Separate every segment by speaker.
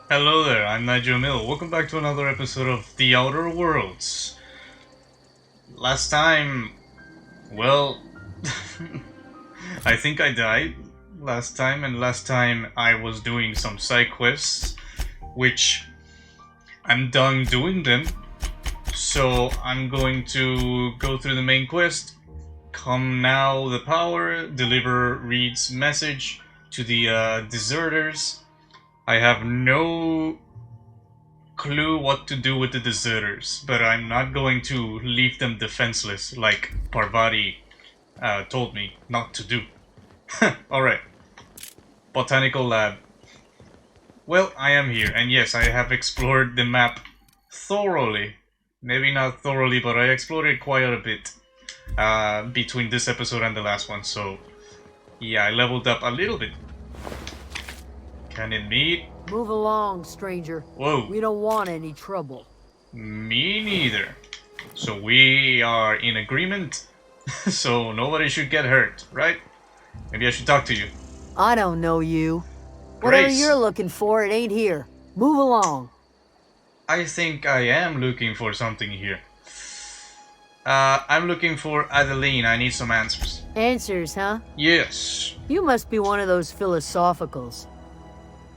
Speaker 1: Hello there, I'm Nigel Mill. Welcome back to another episode of The Outer Worlds. Last time, well, I think I died last time, and last time I was doing some side quests, which I'm done doing them. So I'm going to go through the main quest. Come now, the power, deliver Reed's message to the deserters. I have no clue what to do with the deserters, but I'm not going to leave them defenseless like Parvati told me not to do. Alright, Botanical Lab. Well, I am here, and yes, I have explored the map thoroughly. Maybe not thoroughly, but I explored it quite a bit between this episode and the last one, so yeah, I leveled up a little bit. Can it meet?
Speaker 2: Move along, stranger.
Speaker 1: Whoa.
Speaker 2: We don't want any trouble.
Speaker 1: Me neither. So we are in agreement, so nobody should get hurt, right? Maybe I should talk to you.
Speaker 2: I don't know you. Whatever
Speaker 1: Grace.
Speaker 2: you're looking for, it ain't here. Move along.
Speaker 1: I think I am looking for something here. I'm looking for Adeline. I need some answers.
Speaker 2: Answers, huh?
Speaker 1: Yes.
Speaker 2: You must be one of those philosophicals.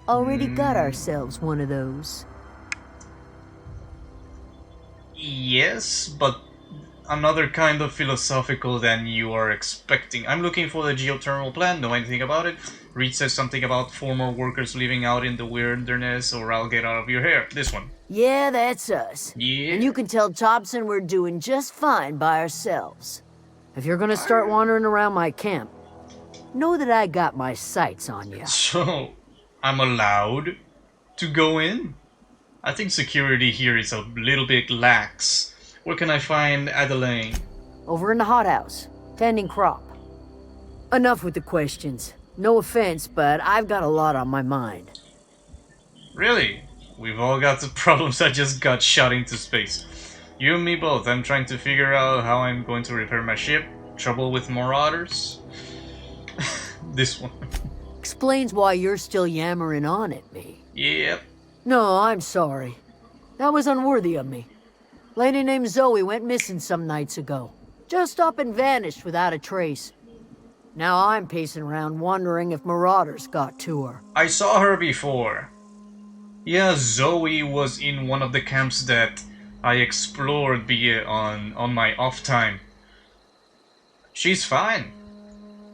Speaker 2: Already got ourselves one of those.
Speaker 1: Yes, but another kind of philosophical than you are expecting. I'm looking for the geothermal plant. Know anything about it? Reed says something about former workers living out in the wilderness, or I'll get out of your hair. This one.
Speaker 2: Yeah, that's us.
Speaker 1: Yeah.
Speaker 2: And you can tell Thompson we're doing just fine by ourselves. If you're gonna start wandering around my camp, know that I got my sights on you.
Speaker 1: So, I'm allowed to go in? I think security here is a little bit lax. Where can I find Adeline?
Speaker 2: Over in the hothouse, tending crop. Enough with the questions. No offense, but I've got a lot on my mind.
Speaker 1: Really? We've all got the problems I just got shot into space. You and me both. I'm trying to figure out how I'm going to repair my ship. Trouble with marauders? This one.
Speaker 2: Explains why you're still yammering on at me.
Speaker 1: Yep.
Speaker 2: No, I'm sorry. That was unworthy of me. Lady named Zoe went missing some nights ago. Just up and vanished without a trace. Now I'm pacing around wondering if marauders got to her.
Speaker 1: I saw her before. Yeah, Zoe was in one of the camps that I explored on my off time. She's fine.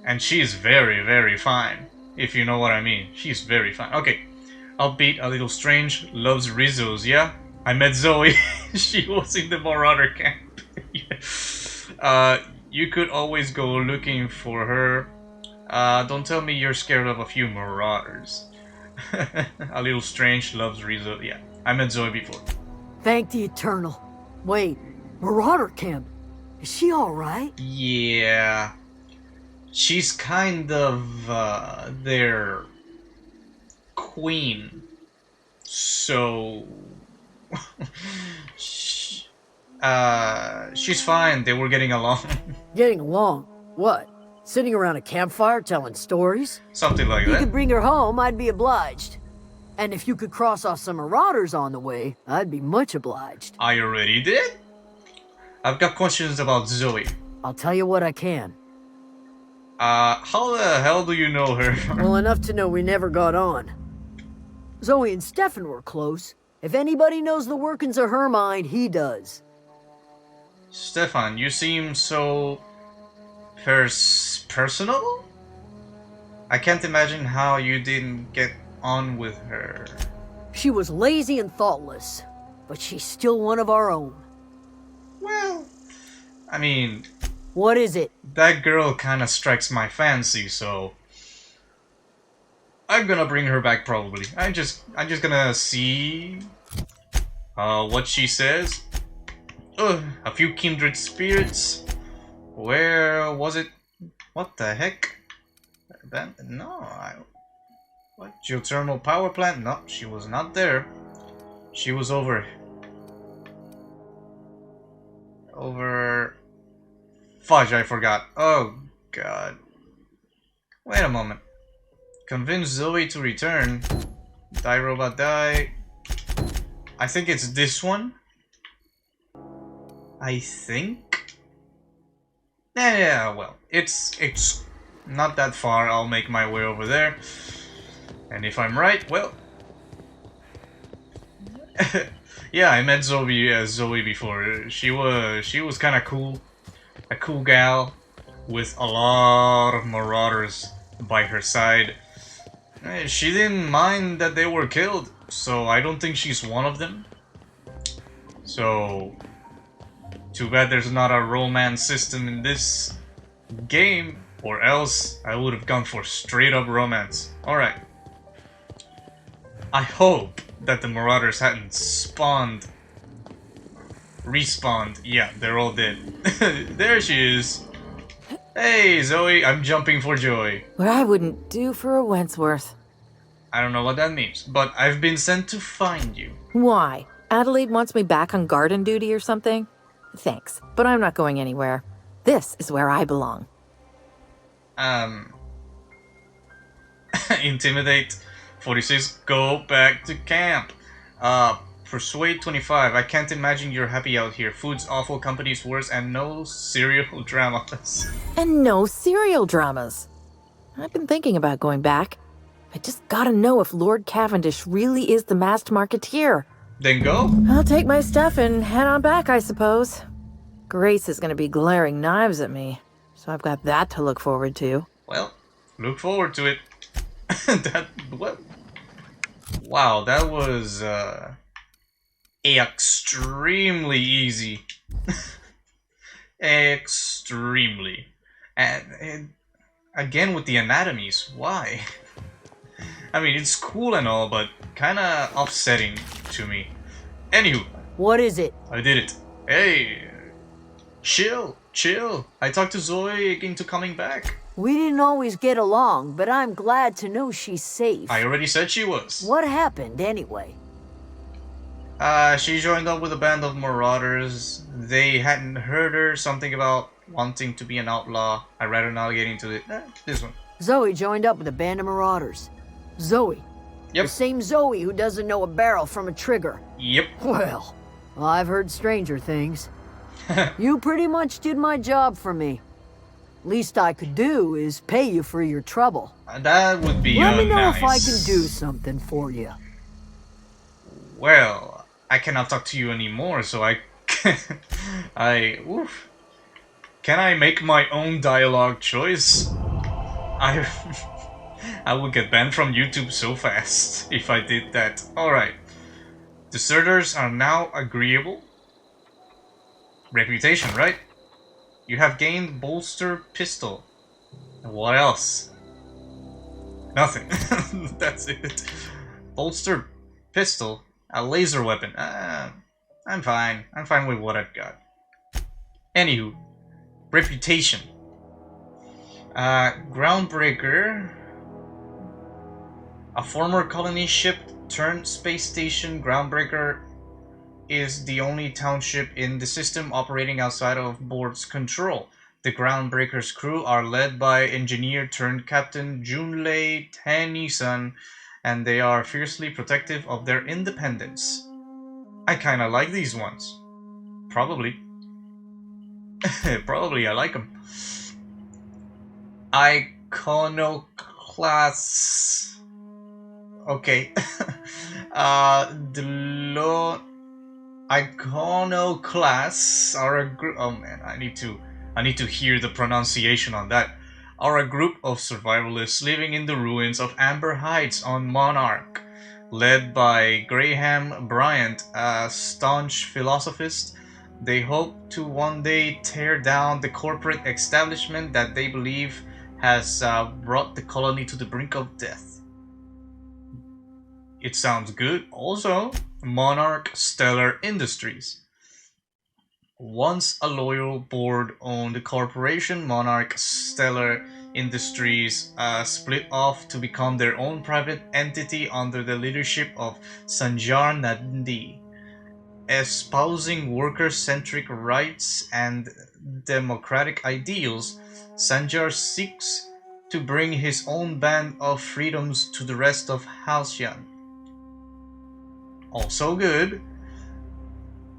Speaker 1: And she's very, very fine. If you know what I mean. She's very fine. Okay. Upbeat, a little strange, loves Rizzos, yeah? I met Zoe. She was in the Marauder camp. Yeah. You could always go looking for her. Don't tell me you're scared of a few Marauders. A little strange, loves Rizzo. Yeah, I met Zoe before.
Speaker 2: Thank the Eternal. Wait, Marauder camp? Is she alright?
Speaker 1: Yeah. She's kind of their queen. So she's fine. They were getting along.
Speaker 2: Getting along? What? Sitting around a campfire telling stories?
Speaker 1: Something like
Speaker 2: If you
Speaker 1: that.
Speaker 2: could bring her home, I'd be obliged. And if you could cross off some marauders on the way, I'd be much obliged.
Speaker 1: I already did. I've got questions about Zoe.
Speaker 2: I'll tell you what I can.
Speaker 1: How the hell do you know her?
Speaker 2: Well, enough to know we never got on. Zoe and Stefan were close. If anybody knows the workings of her mind, he does.
Speaker 1: Stefan, you seem so personal? I can't imagine how you didn't get on with her.
Speaker 2: She was lazy and thoughtless, but she's still one of our own.
Speaker 1: Well, I mean,
Speaker 2: What is it?
Speaker 1: that girl kinda strikes my fancy, so I'm gonna bring her back probably. I'm just gonna see what she says. A few kindred spirits. Where was it? What the heck? What? Geothermal power plant? No, she was not there. She was over. Fudge, I forgot. Oh, God. Wait a moment. Convince Zoe to return. Die, robot, die. I think it's this one. I think. Yeah, well, it's not that far. I'll make my way over there. And if I'm right, well, yeah, I met Zoe before. She was kind of cool, a cool gal with a lot of marauders by her side. She didn't mind that they were killed, so I don't think she's one of them. So, too bad there's not a romance system in this game, or else I would have gone for straight up romance. Alright. I hope that the marauders hadn't respawned. Yeah, they're all dead. There she is. Hey, Zoe, I'm jumping for joy.
Speaker 3: What I wouldn't do for a Wentworth.
Speaker 1: I don't know what that means, but I've been sent to find you.
Speaker 3: Why? Adelaide wants me back on garden duty or something? Thanks, but I'm not going anywhere. This is where I belong.
Speaker 1: Intimidate 46, go back to camp. Persuade 25, I can't imagine you're happy out here. Food's awful, company's worse, and no serial dramas.
Speaker 3: And no serial dramas. I've been thinking about going back. I just gotta know if Lord Cavendish really is the masked marketeer.
Speaker 1: Then go.
Speaker 3: I'll take my stuff and head on back, I suppose. Grace is gonna be glaring knives at me, so I've got that to look forward to.
Speaker 1: Well, look forward to it. What? Wow, that was extremely easy. Extremely. And again with the anatomies, why? I mean, it's cool and all, but kinda upsetting to me. Anywho.
Speaker 2: What is it?
Speaker 1: I did it. Hey, chill. I talked to Zoe into coming back.
Speaker 2: We didn't always get along, but I'm glad to know she's safe.
Speaker 1: I already said she was.
Speaker 2: What happened, anyway?
Speaker 1: She joined up with a band of marauders. They hadn't heard her, something about wanting to be an outlaw. I'd rather not get into it. This one.
Speaker 2: Zoe joined up with a band of marauders. Zoe?
Speaker 1: Yep.
Speaker 2: The same Zoe who doesn't know a barrel from a trigger.
Speaker 1: Yep.
Speaker 2: Well, I've heard stranger things. You pretty much did my job for me. Least I could do is pay you for your trouble.
Speaker 1: That would be
Speaker 2: Let me know
Speaker 1: nice.
Speaker 2: if I can do something for you.
Speaker 1: Well, I cannot talk to you anymore, so oof. Can I make my own dialogue choice? I would get banned from YouTube so fast if I did that. Alright. Deserters are now agreeable. Reputation, right? You have gained bolster pistol. What else? Nothing. That's it. Bolster pistol. A laser weapon. I'm fine. I'm fine with what I've got. Anywho. Reputation. Groundbreaker. A former colony ship turned space station. Groundbreaker is the only township in the system operating outside of board's control. The Groundbreaker's crew are led by engineer-turned-captain Junlei Tennyson, and they are fiercely protective of their independence. I kinda like these ones. Probably. Probably I like them. Iconoclast. Okay. Iconoclasts are a group. Oh man, I need to hear the pronunciation on that. Are a group of survivalists living in the ruins of Amber Heights on Monarch, led by Graham Bryant, a staunch philosophist. They hope to one day tear down the corporate establishment that they believe has brought the colony to the brink of death. It sounds good. Also, Monarch Stellar Industries. Once a loyal board-owned corporation, Monarch Stellar Industries split off to become their own private entity under the leadership of Sanjar Nandi. Espousing worker-centric rights and democratic ideals, Sanjar seeks to bring his own band of freedoms to the rest of Halcyon. Also good.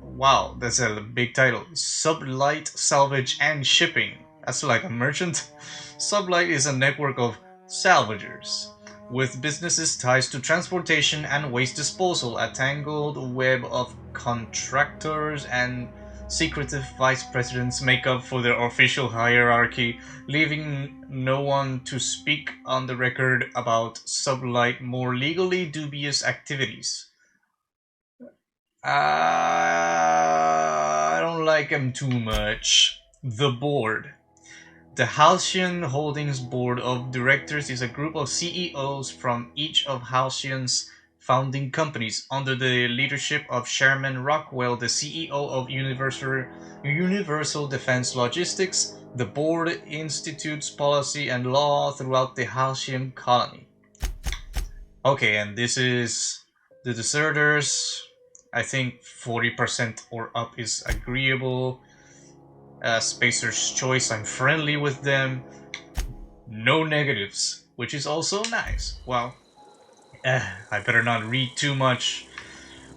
Speaker 1: Wow, that's a big title. Sublight Salvage and Shipping. That's like a merchant. Sublight is a network of salvagers with businesses ties to transportation and waste disposal, a tangled web of contractors and secretive vice presidents make up for their official hierarchy, leaving no one to speak on the record about Sublight more legally dubious activities. I don't like him too much. The board. The Halcyon Holdings Board of Directors is a group of CEOs from each of Halcyon's founding companies under the leadership of Sherman Rockwell, the CEO of Universal Defense Logistics. The board institutes policy and law throughout the Halcyon colony. Okay, and this is the deserters. I think 40% or up is agreeable. Spacer's choice, I'm friendly with them. No negatives, which is also nice. Well, I better not read too much,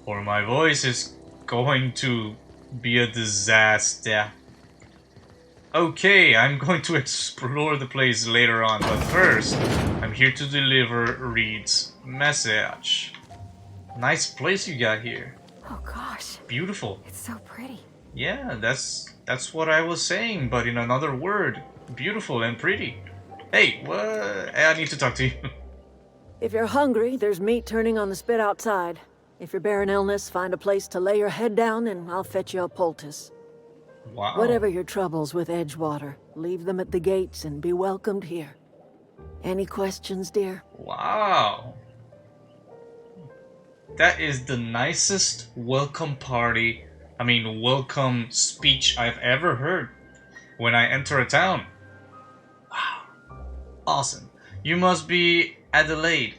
Speaker 1: or my voice is going to be a disaster. Okay, I'm going to explore the place later on, but first, I'm here to deliver Reed's message. Nice place you got here.
Speaker 3: Oh gosh,
Speaker 1: Beautiful.
Speaker 3: it's so pretty.
Speaker 1: Yeah, that's what I was saying, but in another word. Beautiful and pretty. Hey, what? I need to talk to you.
Speaker 2: If you're hungry, there's meat turning on the spit outside. If you're bearing illness, find a place to lay your head down and I'll fetch you a poultice.
Speaker 1: Wow.
Speaker 2: Whatever your troubles with Edgewater, leave them at the gates and be welcomed here. Any questions, dear?
Speaker 1: Wow. That is the nicest welcome speech I've ever heard when I enter a town. Wow. Awesome. You must be Adelaide.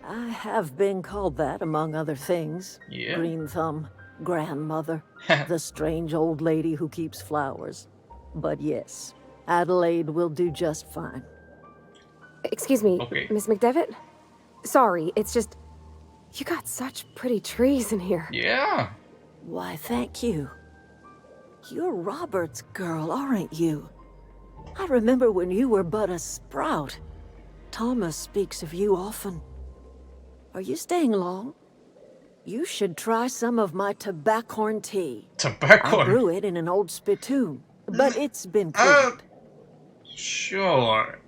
Speaker 2: I have been called that, among other things.
Speaker 1: Yeah.
Speaker 2: Green Thumb, grandmother, the strange old lady who keeps flowers. But yes, Adelaide will do just fine.
Speaker 4: Excuse me,
Speaker 1: Okay.
Speaker 4: Miss McDevitt? Sorry, it's just... You got such pretty trees in here.
Speaker 1: Yeah.
Speaker 2: Why, thank you. You're Robert's girl, aren't you? I remember when you were but a sprout. Thomas speaks of you often. Are you staying long? You should try some of my tobaccorn tea.
Speaker 1: Tobacco.
Speaker 2: I brew it in an old spittoon, but it's been cleaned.
Speaker 1: Sure.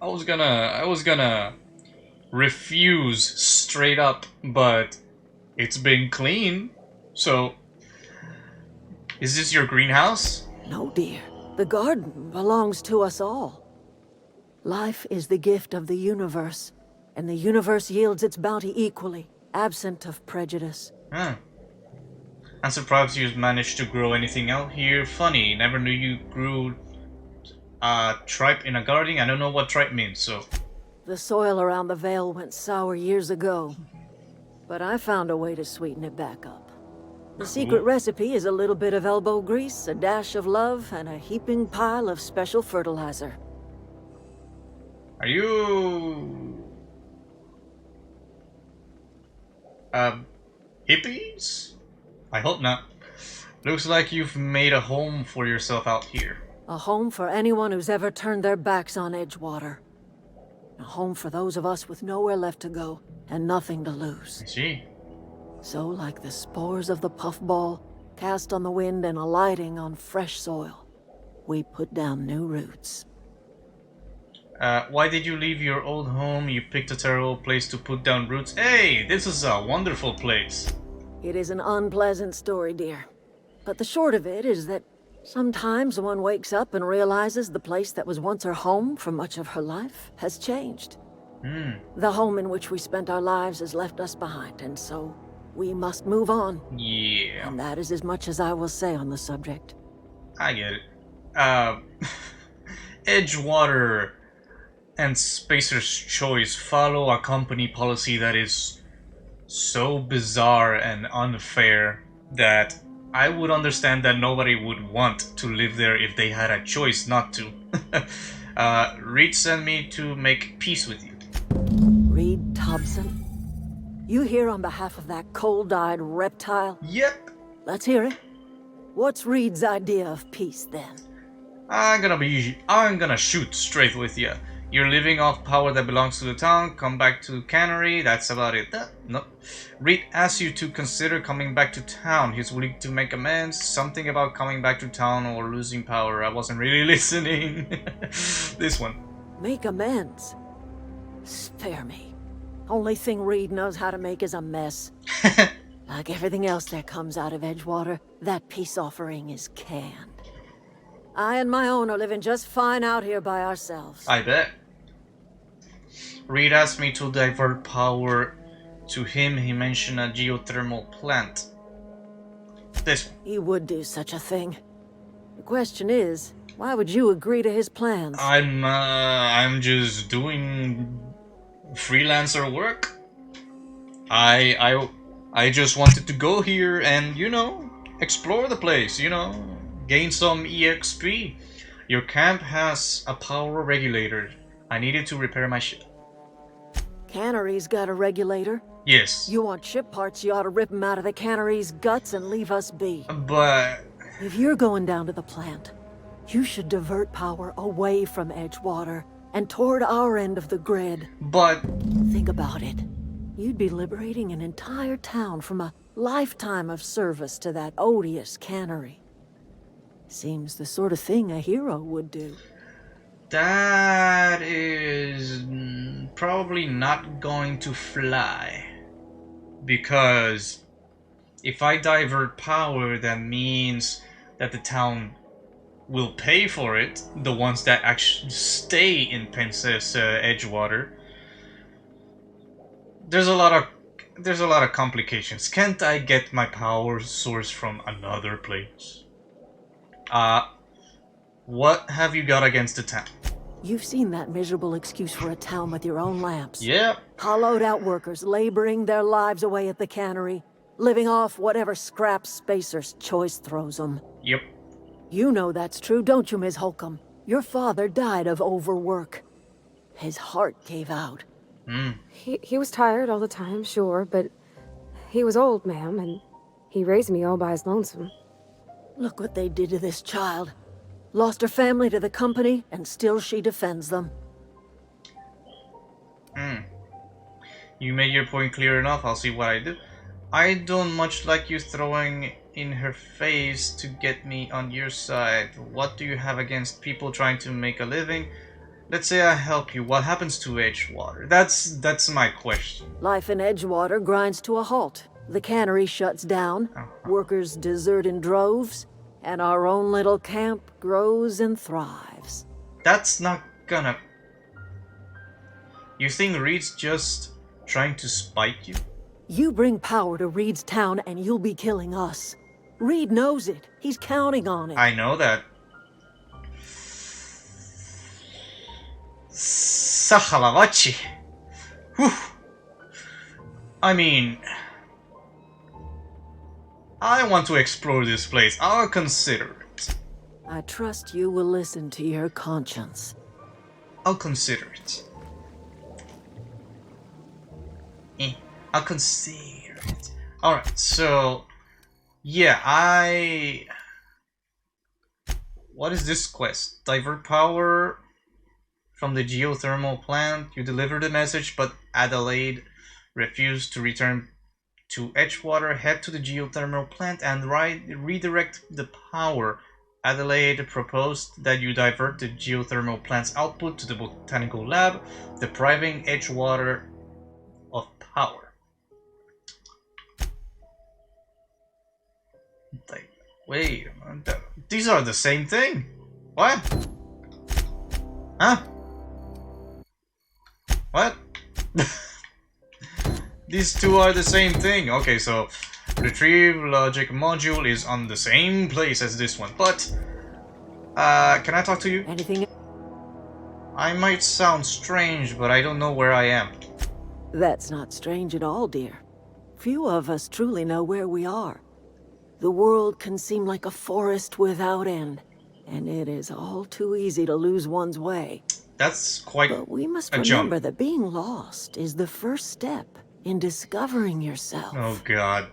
Speaker 1: I was gonna refuse straight up, but it's been clean. So, is this your greenhouse?
Speaker 2: No, dear. The garden belongs to us all. Life is the gift of the universe, and the universe yields its bounty equally, absent of prejudice.
Speaker 1: Huh. I'm surprised you managed to grow anything out here. Funny, never knew you grew tripe in a garden. I don't know what tripe means, so...
Speaker 2: The soil around the Vale went sour years ago, but I found a way to sweeten it back up. The secret recipe is a little bit of elbow grease, a dash of love, and a heaping pile of special fertilizer.
Speaker 1: Are you... hippies? I hope not. Looks like you've made a home for yourself out here.
Speaker 2: A home for anyone who's ever turned their backs on Edgewater. A home for those of us with nowhere left to go and nothing to lose.
Speaker 1: I see.
Speaker 2: So, like the spores of the puffball, cast on the wind and alighting on fresh soil, we put down new roots.
Speaker 1: Why did you leave your old home? You picked a terrible place to put down roots. Hey, this is a wonderful place.
Speaker 2: It is an unpleasant story, dear. But the short of it is that sometimes one wakes up and realizes the place that was once her home for much of her life has changed. The home in which we spent our lives has left us behind, and so we must move on.
Speaker 1: Yeah,
Speaker 2: And that is as much as I will say on the subject.
Speaker 1: I get it. Edgewater and Spacer's Choice follow a company policy that is so bizarre and unfair that I would understand that nobody would want to live there if they had a choice not to. Reed sent me to make peace with you.
Speaker 2: Reed Thompson? You here on behalf of that cold-eyed reptile?
Speaker 1: Yep.
Speaker 2: Let's hear it. What's Reed's idea of peace, then?
Speaker 1: I'm gonna shoot straight with you. You're living off power that belongs to the town. Come back to Cannery. That's about it. No. Reed asks you to consider coming back to town. He's willing to make amends. Something about coming back to town or losing power. I wasn't really listening. This one.
Speaker 2: Make amends? Spare me. Only thing Reed knows how to make is a mess. Like everything else that comes out of Edgewater, that peace offering is canned. I and my own are living just fine out here by ourselves.
Speaker 1: I bet. Reed asked me to divert power to him. He mentioned a geothermal plant. This one.
Speaker 2: He would do such a thing. The question is, why would you agree to his plans?
Speaker 1: I'm just doing freelancer work. I just wanted to go here and, you know, explore the place, you know, gain some EXP. Your camp has a power regulator. I needed to repair my ship.
Speaker 2: Cannery's got a regulator.
Speaker 1: Yes.
Speaker 2: You want ship parts, you ought to rip 'em out of the cannery's guts and leave us be.
Speaker 1: But
Speaker 2: If you're going down to the plant, you should divert power away from Edgewater and toward our end of the grid.
Speaker 1: But
Speaker 2: Think about it. You'd be liberating an entire town from a lifetime of service to that odious cannery. Seems the sort of thing a hero would do.
Speaker 1: that is probably not going to fly. Because if I divert power, that means that the town will pay for it. The ones that actually stay in Princess Edgewater. There's a lot of complications. Can't I get my power source from another place? What have you got against the town?
Speaker 2: You've seen that miserable excuse for a town with your own lamps.
Speaker 1: Yeah.
Speaker 2: Hollowed out workers laboring their lives away at the cannery, living off whatever scraps Spacer's choice throws them.
Speaker 1: Yep.
Speaker 2: You know that's true, don't you, Ms. Holcomb? Your father died of overwork. His heart gave out.
Speaker 4: He was tired all the time, sure, but he was old, ma'am, and he raised me all by his lonesome.
Speaker 2: Look what they did to this child. Lost her family to the company, and still she defends them.
Speaker 1: You made your point clear enough. I'll see what I do. I don't much like you throwing in her face to get me on your side. What do you have against people trying to make a living? Let's say I help you. What happens to Edgewater? That's my question.
Speaker 2: Life in Edgewater grinds to a halt. The cannery shuts down, workers desert in droves, and our own little camp grows and thrives.
Speaker 1: That's not gonna... You think Reed's just trying to spite you?
Speaker 2: You bring power to Reed's town and you'll be killing us. Reed knows it. He's counting on it.
Speaker 1: I know that. Sahalavachi. Whew. I mean... I want to explore this place. I'll consider it.
Speaker 2: I trust you will listen to your conscience.
Speaker 1: I'll consider it. I'll consider it. Alright, so... Yeah, What is this quest? Divert power from the geothermal plant. You deliver the message, but Adelaide refused to return to Edgewater. Head to the geothermal plant and redirect the power. Adelaide proposed that you divert the geothermal plant's output to the botanical lab, depriving Edgewater of power. Like, wait, these are the same thing. What? Huh? What? These two are the same thing. Okay, so retrieve logic module is on the same place as this one. But can I talk to you?
Speaker 2: Anything?
Speaker 1: I might sound strange, but I don't know where I am.
Speaker 2: That's not strange at all, dear. Few of us truly know where we are. The world can seem like a forest without end, and it is all too easy to lose one's way.
Speaker 1: That's quite
Speaker 2: But we must
Speaker 1: a
Speaker 2: remember
Speaker 1: jump.
Speaker 2: that being lost is the first step in discovering yourself.
Speaker 1: Oh god.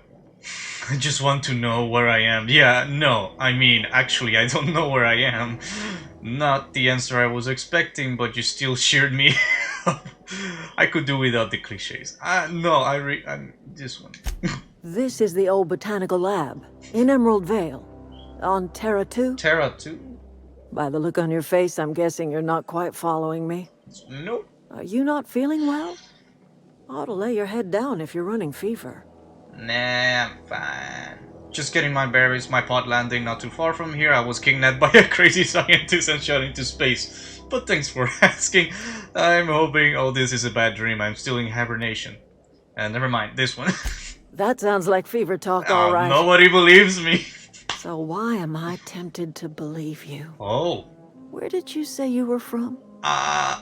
Speaker 1: I just want to know where I am. Yeah, no, I mean, actually, I don't know where I am. Not the answer I was expecting, but you still cheered me up. I could do without the cliches. No, I'm this one.
Speaker 2: This is the old botanical lab in Emerald Vale, on Terra 2.
Speaker 1: Terra 2?
Speaker 2: By the look on your face, I'm guessing you're not quite following me.
Speaker 1: Nope.
Speaker 2: Are you not feeling well? Ought to lay your head down if you're running fever.
Speaker 1: Nah, I'm fine. Just getting my berries, my pod landing not too far from here. I was kidnapped by a crazy scientist and shot into space. But thanks for asking. I'm hoping all this is a bad dream. I'm still in hibernation. Never mind, this one.
Speaker 2: That sounds like fever talk, all right.
Speaker 1: Nobody believes me.
Speaker 2: So why am I tempted to believe you?
Speaker 1: Oh.
Speaker 2: Where did you say you were from?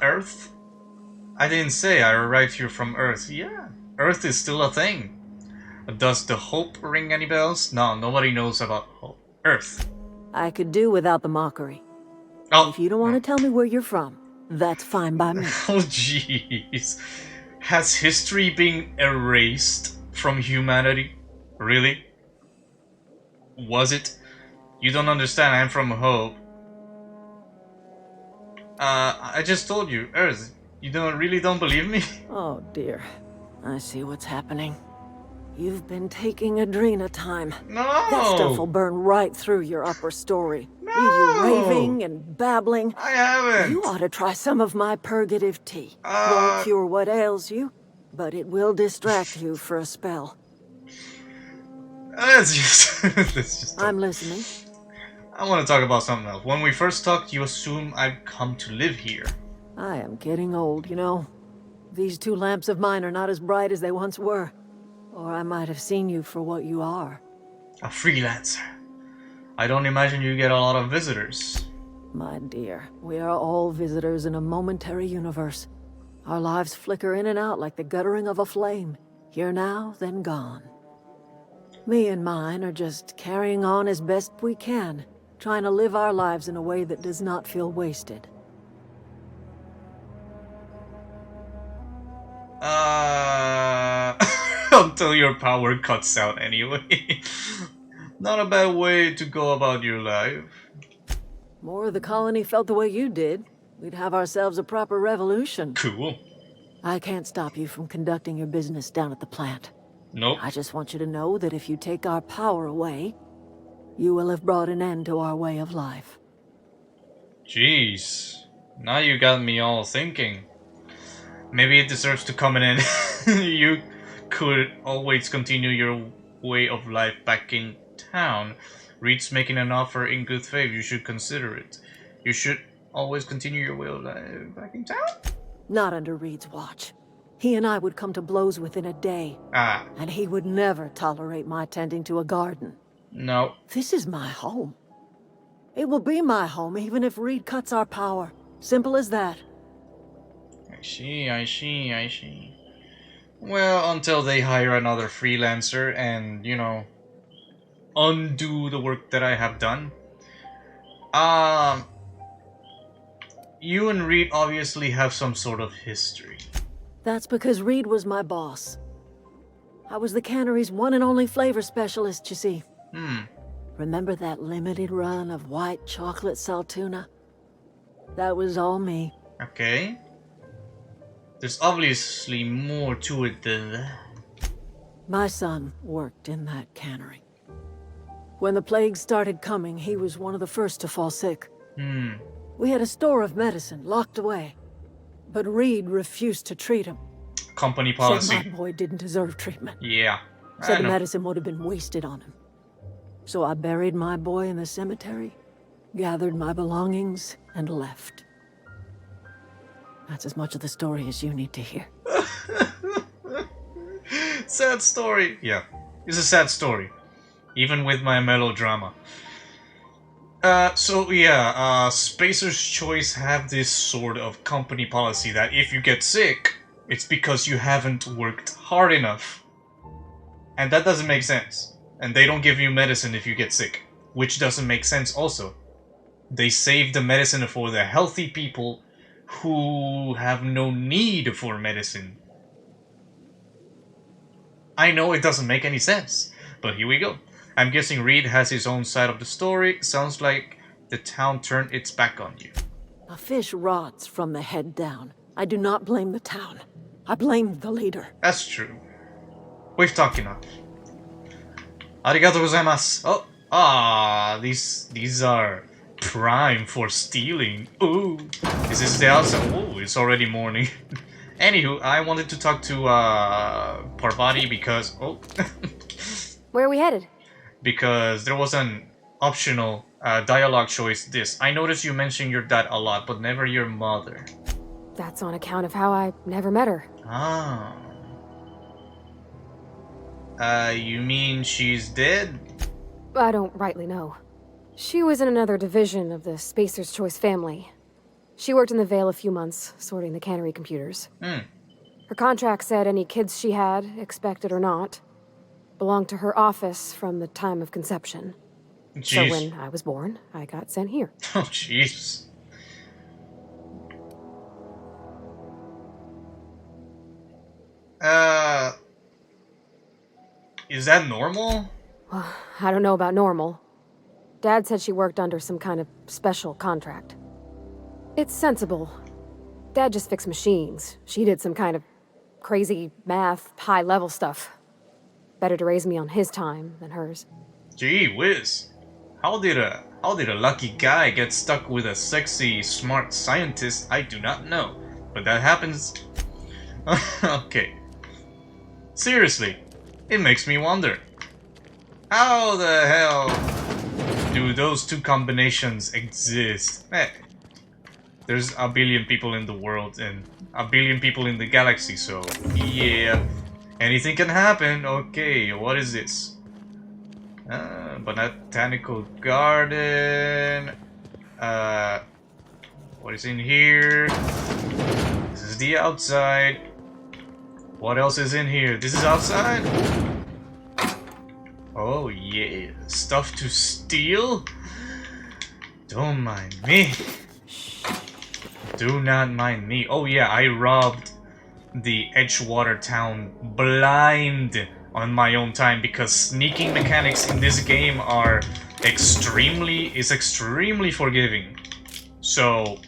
Speaker 1: Earth? I didn't say I arrived here from Earth. Yeah, Earth is still a thing. Does the Hope ring any bells? No, nobody knows about Hope. Earth.
Speaker 2: I could do without the mockery.
Speaker 1: Oh.
Speaker 2: If you don't want to tell me where you're from, that's fine by me.
Speaker 1: Oh, jeez. Has history been erased from humanity? Really? Was it? You don't understand, I'm from Hope. I just told you, Earth. You really don't believe me?
Speaker 2: Oh dear. I see what's happening. You've been taking Adrena time.
Speaker 1: No!
Speaker 2: That stuff will burn right through your upper story.
Speaker 1: No!
Speaker 2: Leave you raving and babbling.
Speaker 1: I haven't!
Speaker 2: You ought to try some of my purgative tea. Won't cure what ails you, but it will distract you for a spell.
Speaker 1: Let's just
Speaker 2: I'm listening.
Speaker 1: I want to talk about something else. When we first talked, you assumed I'd come to live here.
Speaker 2: I am getting old, you know. These two lamps of mine are not as bright as they once were. Or I might have seen you for what you are.
Speaker 1: A freelancer. I don't imagine you get a lot of visitors.
Speaker 2: My dear, we are all visitors in a momentary universe. Our lives flicker in and out like the guttering of a flame. Here now, then gone. Me and mine are just carrying on as best we can, trying to live our lives in a way that does not feel wasted.
Speaker 1: Until your power cuts out anyway. Not a bad way to go about your life.
Speaker 2: More of the colony felt the way you did. We'd have ourselves a proper revolution.
Speaker 1: Cool.
Speaker 2: I can't stop you from conducting your business down at the plant.
Speaker 1: Nope.
Speaker 2: I just want you to know that if you take our power away, you will have brought an end to our way of life.
Speaker 1: Jeez. Now you got me all thinking. Maybe it deserves to come an end. You could always continue your way of life back in town. Reed's making an offer in good faith. You should consider it. You should always continue your way of life back in town?
Speaker 2: Not under Reed's watch. He and I would come to blows within a day. And he would never tolerate my tending to a garden.
Speaker 1: No.
Speaker 2: This is my home. It will be my home even if Reed cuts our power. Simple as that.
Speaker 1: I see. Well, until they hire another freelancer and, you know, undo the work that I have done. You and Reed obviously have some sort of history.
Speaker 2: That's because Reed was my boss. I was the cannery's one and only flavor specialist, you see. Remember that limited run of white chocolate saltuna? That was all me.
Speaker 1: Okay. There's obviously more to it than that.
Speaker 2: My son worked in that cannery. When the plague started coming, he was one of the first to fall sick. We had a store of medicine locked away, but Reed refused to treat him.
Speaker 1: Company policy.
Speaker 2: Said my boy didn't deserve treatment.
Speaker 1: Yeah.
Speaker 2: Said the medicine would have been wasted on him. So I buried my boy in the cemetery, gathered my belongings, and left. That's as much of the story as you need to hear.
Speaker 1: Sad story. Yeah, it's a sad story. Even with my melodrama. Spacer's Choice have this sort of company policy that if you get sick, it's because you haven't worked hard enough. And that doesn't make sense. And they don't give you medicine if you get sick, which doesn't make sense also. They save the medicine for the healthy people who have no need for medicine. I know it doesn't make any sense, but here we go. I'm guessing Reed has his own side of the story. Sounds like the town turned its back on you.
Speaker 2: A fish rots from the head down. I do not blame the town. I blame the leader.
Speaker 1: That's true. We've talked enough. Arigato gozaimasu. Oh, these are prime for stealing. Ooh, is this the outside? Oh, it's already morning. Anywho, I wanted to talk to Parvati because
Speaker 4: Where are we headed?
Speaker 1: because there was an optional dialogue choice. This I noticed you mention your dad a lot, but never your mother.
Speaker 4: That's on account of how I never met her.
Speaker 1: Ah. You mean she's dead?
Speaker 4: I don't rightly know. She was in another division of the Spacer's Choice family. She worked in the Vale a few months, sorting the cannery computers. Her contract said any kids she had, expected or not, belonged to her office from the time of conception.
Speaker 1: Jeez.
Speaker 4: So when I was born, I got sent here.
Speaker 1: Oh, jeez. Is that normal?
Speaker 4: I don't know about normal. Dad said she worked under some kind of special contract. It's sensible. Dad just fixed machines. She did some kind of crazy math, high-level stuff. Better to raise me on his time than hers.
Speaker 1: Gee whiz. How did a lucky guy get stuck with a sexy, smart scientist? I do not know. But that happens. Okay. Seriously, it makes me wonder. How the hell do those two combinations exist? There's a billion people in the world and a billion people in the galaxy, so yeah, anything can happen. Okay, what is this? Botanical garden. What is in here? This is the outside. What else is in here? This is outside? Oh yeah, stuff to steal? Don't mind me. Do not mind me. Oh yeah, I robbed the Edgewater town blind on my own time because sneaking mechanics in this game are extremely forgiving. So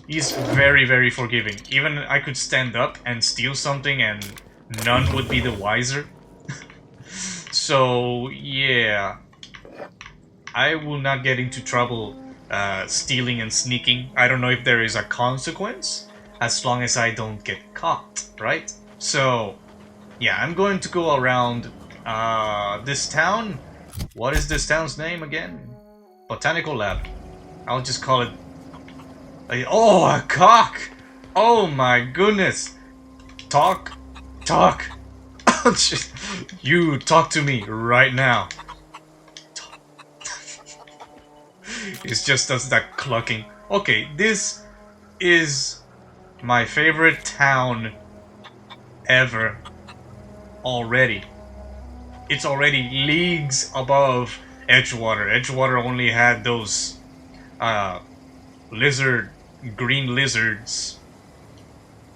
Speaker 1: he's very, very forgiving. Even I could stand up and steal something and none would be the wiser. So yeah, I will not get into trouble stealing and sneaking. I don't know if there is a consequence, as long as I don't get caught, right? So, yeah, I'm going to go around this town. What is this town's name again? Botanical Lab. I'll just call it... Oh, a cock! Oh my goodness! Talk. You talk to me right now. It just does that clucking. Okay, this is my favorite town ever. Already. It's already leagues above Edgewater. Edgewater only had those green lizards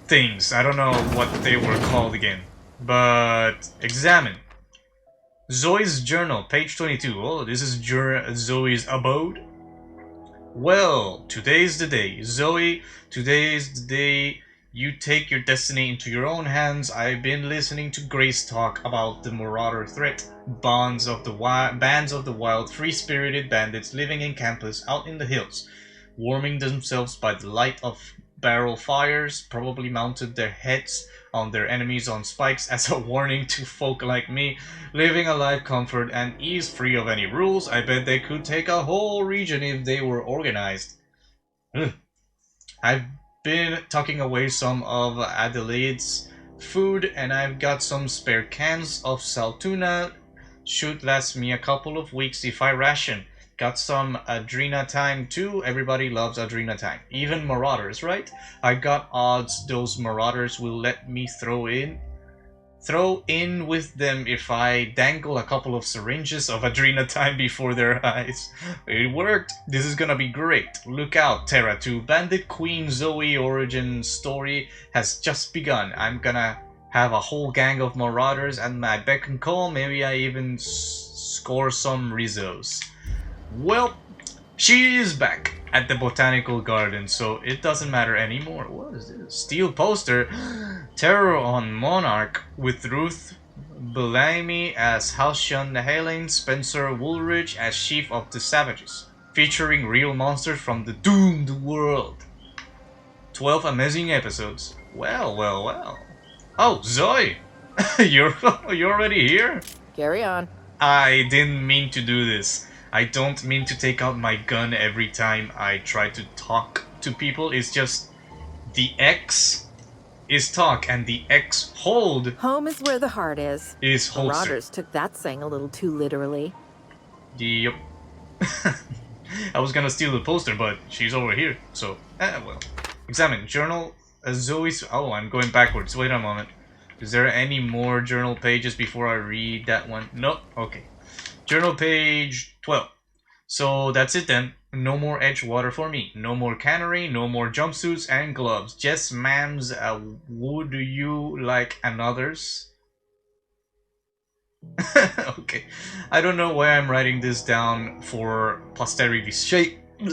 Speaker 1: things. I don't know what they were called again. But examine. Zoe's journal, page 22. Oh, this is Zoe's abode. Well, today's the day. Zoe, today's the day you take your destiny into your own hands. I've been listening to Grace talk about the Marauder threat. Bands of the wild, free-spirited bandits living in campus out in the hills, warming themselves by the light of barrel fires, probably mounted their heads on their enemies on spikes as a warning to folk like me, living a life comfort and ease free of any rules. I bet they could take a whole region if they were organized. Ugh. I've been tucking away some of Adelaide's food and I've got some spare cans of salt tuna. Should last me a couple of weeks if I ration. Got some Adrena time too. Everybody loves Adrena time. Even Marauders, right? I got odds those Marauders will let me throw in with them if I dangle a couple of syringes of Adrena time before their eyes. It worked. This is gonna be great. Look out, Terra 2. Bandit Queen Zoe origin story has just begun. I'm gonna have a whole gang of marauders at my beck and call. Maybe I even score some Rizzos. Well, she is back at the botanical garden, so it doesn't matter anymore. What is this? Steel poster. Terror on Monarch with Ruth Bellamy as Halcyon Helen, Spencer Woolridge as Chief of the Savages, featuring real monsters from the doomed world. 12 amazing episodes. Well, well, well. Oh, Zoe! you're already here?
Speaker 3: Carry on.
Speaker 1: I didn't mean to do this. I don't mean to take out my gun every time I try to talk to people. It's just the X is talk and the X hold
Speaker 3: Home is where the heart is.
Speaker 1: is holster.
Speaker 3: Marauders took that saying a little too literally.
Speaker 1: Yep. I was gonna steal the poster, but she's over here, so well. Examine journal. Zoe's. Oh, I'm going backwards. Wait a moment. Is there any more journal pages before I read that one? Nope. Okay. Journal page 12. So that's it then. No more edge water for me. No more cannery. No more jumpsuits and gloves. Just ma'ams. Would you like another's? Okay. I don't know why I'm writing this down for posterity's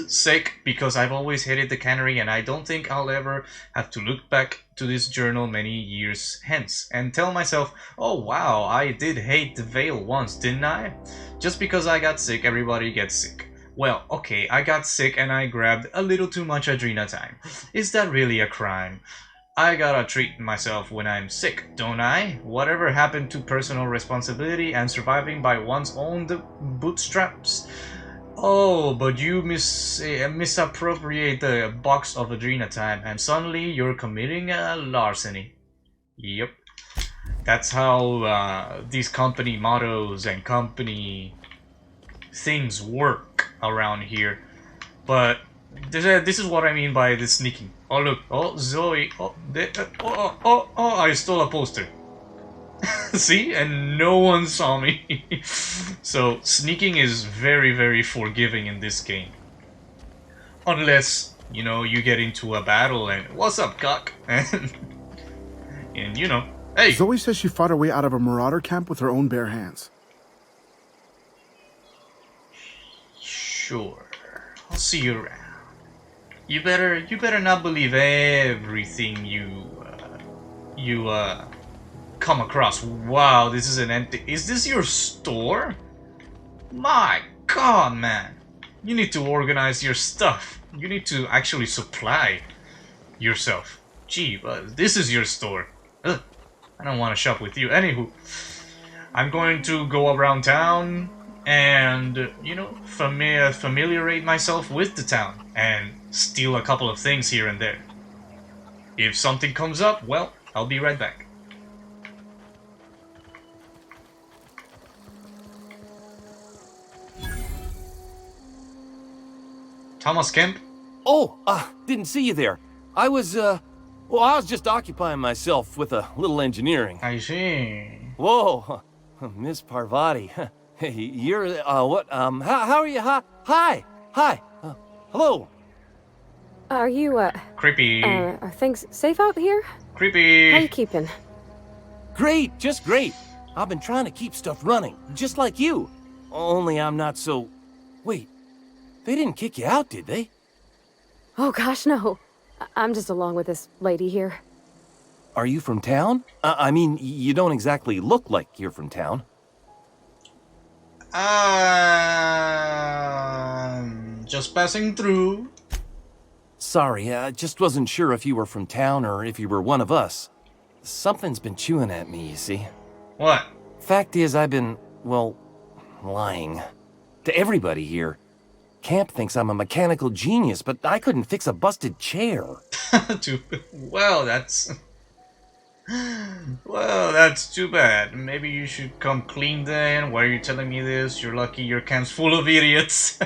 Speaker 1: sake, because I've always hated the cannery and I don't think I'll ever have to look back to this journal many years hence and tell myself, oh wow, I did hate the Vale once, didn't I? Just because I got sick, everybody gets sick. Well, okay, I got sick and I grabbed a little too much adrenatime. Is that really a crime? I gotta treat myself when I'm sick, don't I? Whatever happened to personal responsibility and surviving by one's own bootstraps? Oh, but you misappropriate the box of adrenatime and suddenly you're committing a larceny. Yep. That's how these company mottos and company things work around here. But this is what I mean by the sneaking. Oh look, oh Zoe, I stole a poster. See, and no one saw me. So sneaking is very, very forgiving in this game, unless you know you get into a battle and what's up, cock, and you know, hey.
Speaker 5: Zoe says she fought her way out of a marauder camp with her own bare hands.
Speaker 1: Sure, I'll see you around. You better not believe everything you come across. Wow, this is an empty. Is this your store? My God, man, you need to organize your stuff. You need to actually supply yourself. Gee, but this is your store. Ugh, I don't want to shop with you. Anywho, I'm going to go around town and, you know, familiarize myself with the town and steal a couple of things here and there. If something comes up, well, I'll be right back. Thomas Kemp?
Speaker 6: Oh, didn't see you there. I was just occupying myself with a little engineering.
Speaker 1: I see.
Speaker 6: Whoa, Miss Parvati. Hey, you're, what, how are you? Hi, hello.
Speaker 4: Are you,
Speaker 1: Creepy.
Speaker 4: are things safe out here?
Speaker 1: Creepy.
Speaker 4: How you keeping?
Speaker 6: Great, just great. I've been trying to keep stuff running, just like you. Only I'm not so... Wait, they didn't kick you out, did they?
Speaker 4: Oh gosh, no. I'm just along with this lady here.
Speaker 6: Are you from town? I mean, you don't exactly look like you're from town.
Speaker 1: Just passing through.
Speaker 6: Sorry, I just wasn't sure if you were from town or if you were one of us. Something's been chewing at me, you see.
Speaker 1: What?
Speaker 6: Fact is, I've been, well, lying. To everybody here. Camp thinks I'm a mechanical genius, but I couldn't fix a busted chair.
Speaker 1: Well, that's... Well, that's too bad. Maybe you should come clean then. Why are you telling me this? You're lucky your camp's full of idiots.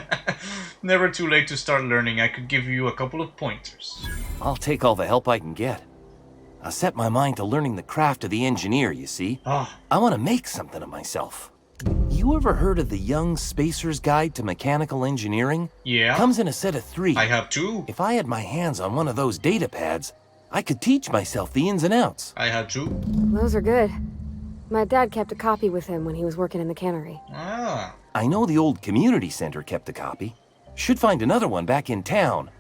Speaker 1: Never too late to start learning. I could give you a couple of pointers.
Speaker 6: I'll take all the help I can get. I set my mind to learning the craft of the engineer, you see.
Speaker 1: Ah.
Speaker 6: I want to make something of myself. You ever heard of the Young Spacer's Guide to Mechanical Engineering?
Speaker 1: Yeah.
Speaker 6: Comes in a set of 3.
Speaker 1: I have 2.
Speaker 6: If I had my hands on one of those data pads, I could teach myself the ins and outs.
Speaker 1: I had to.
Speaker 4: Those are good. My dad kept a copy with him when he was working in the cannery.
Speaker 1: Ah.
Speaker 6: I know the old community center kept a copy. Should find another one back in town.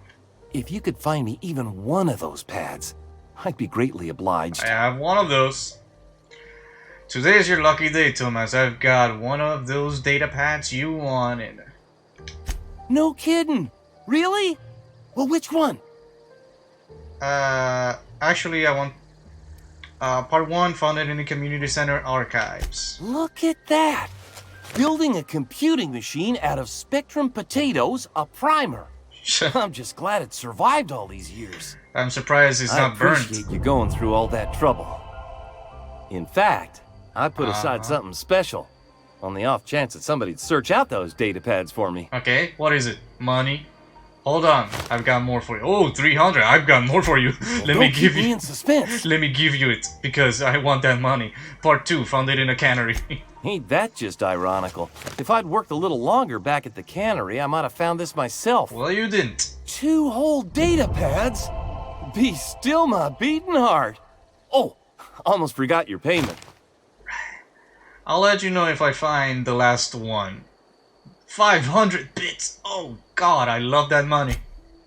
Speaker 6: If you could find me even one of those pads, I'd be greatly obliged.
Speaker 1: I have one of those. Today is your lucky day, Thomas. I've got one of those data pads you wanted.
Speaker 6: No kidding. Really? Well, which one?
Speaker 1: Actually, I want part 1 found it in the community center archives.
Speaker 6: Look at that. Building a computing machine out of Spectrum potatoes, a primer. I'm just glad it survived all these years.
Speaker 1: I'm surprised it's
Speaker 6: I
Speaker 1: not burnt.
Speaker 6: appreciate you going through all that trouble. In fact, I put aside something special on the off chance that somebody'd search out those data pads for me.
Speaker 1: Okay, what is it? Money? Hold on, I've got more for you. Oh, 300, I've got more for you. Let me
Speaker 6: Don't
Speaker 1: give
Speaker 6: keep me
Speaker 1: you...
Speaker 6: in suspense.
Speaker 1: Let me give you it, because I want that money. Part 2, found it in a cannery.
Speaker 6: Ain't that just ironical? If I'd worked a little longer back at the cannery, I might have found this myself.
Speaker 1: Well, you didn't.
Speaker 6: 2 whole data pads? Be still my beating heart. Oh, almost forgot your payment.
Speaker 1: I'll let you know if I find the last one. 500 bits! Oh god, I love that money.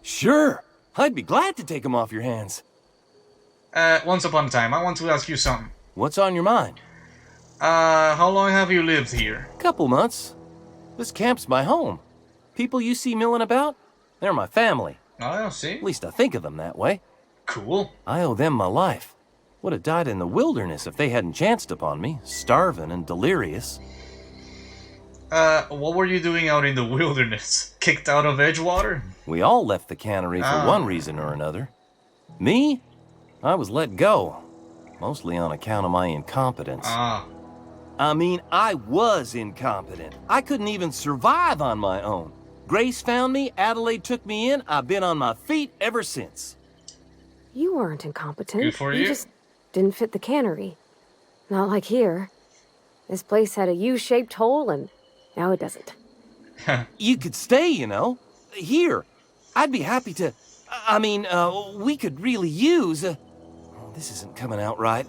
Speaker 6: Sure, I'd be glad to take them off your hands.
Speaker 1: Once upon a time, I want to ask you something.
Speaker 6: What's on your mind?
Speaker 1: How long have you lived here?
Speaker 6: Couple months. This camp's my home. People you see milling about, they're my family.
Speaker 1: Oh, see?
Speaker 6: At least I think of them that way.
Speaker 1: Cool.
Speaker 6: I owe them my life. Would have died in the wilderness if they hadn't chanced upon me, starving and delirious.
Speaker 1: What were you doing out in the wilderness? Kicked out of Edgewater?
Speaker 6: We all left the cannery for one reason or another. Me? I was let go, mostly on account of my incompetence. I mean, I was incompetent. I couldn't even survive on my own. Grace found me, Adelaide took me in, I've been on my feet ever since.
Speaker 4: You weren't incompetent.
Speaker 1: Good for you.
Speaker 4: Just didn't fit the cannery. Not like here. This place had a U-shaped hole, and now it doesn't.
Speaker 6: You could stay, you know. Here. I'd be happy to... I mean, we could really use... oh, this isn't coming out right.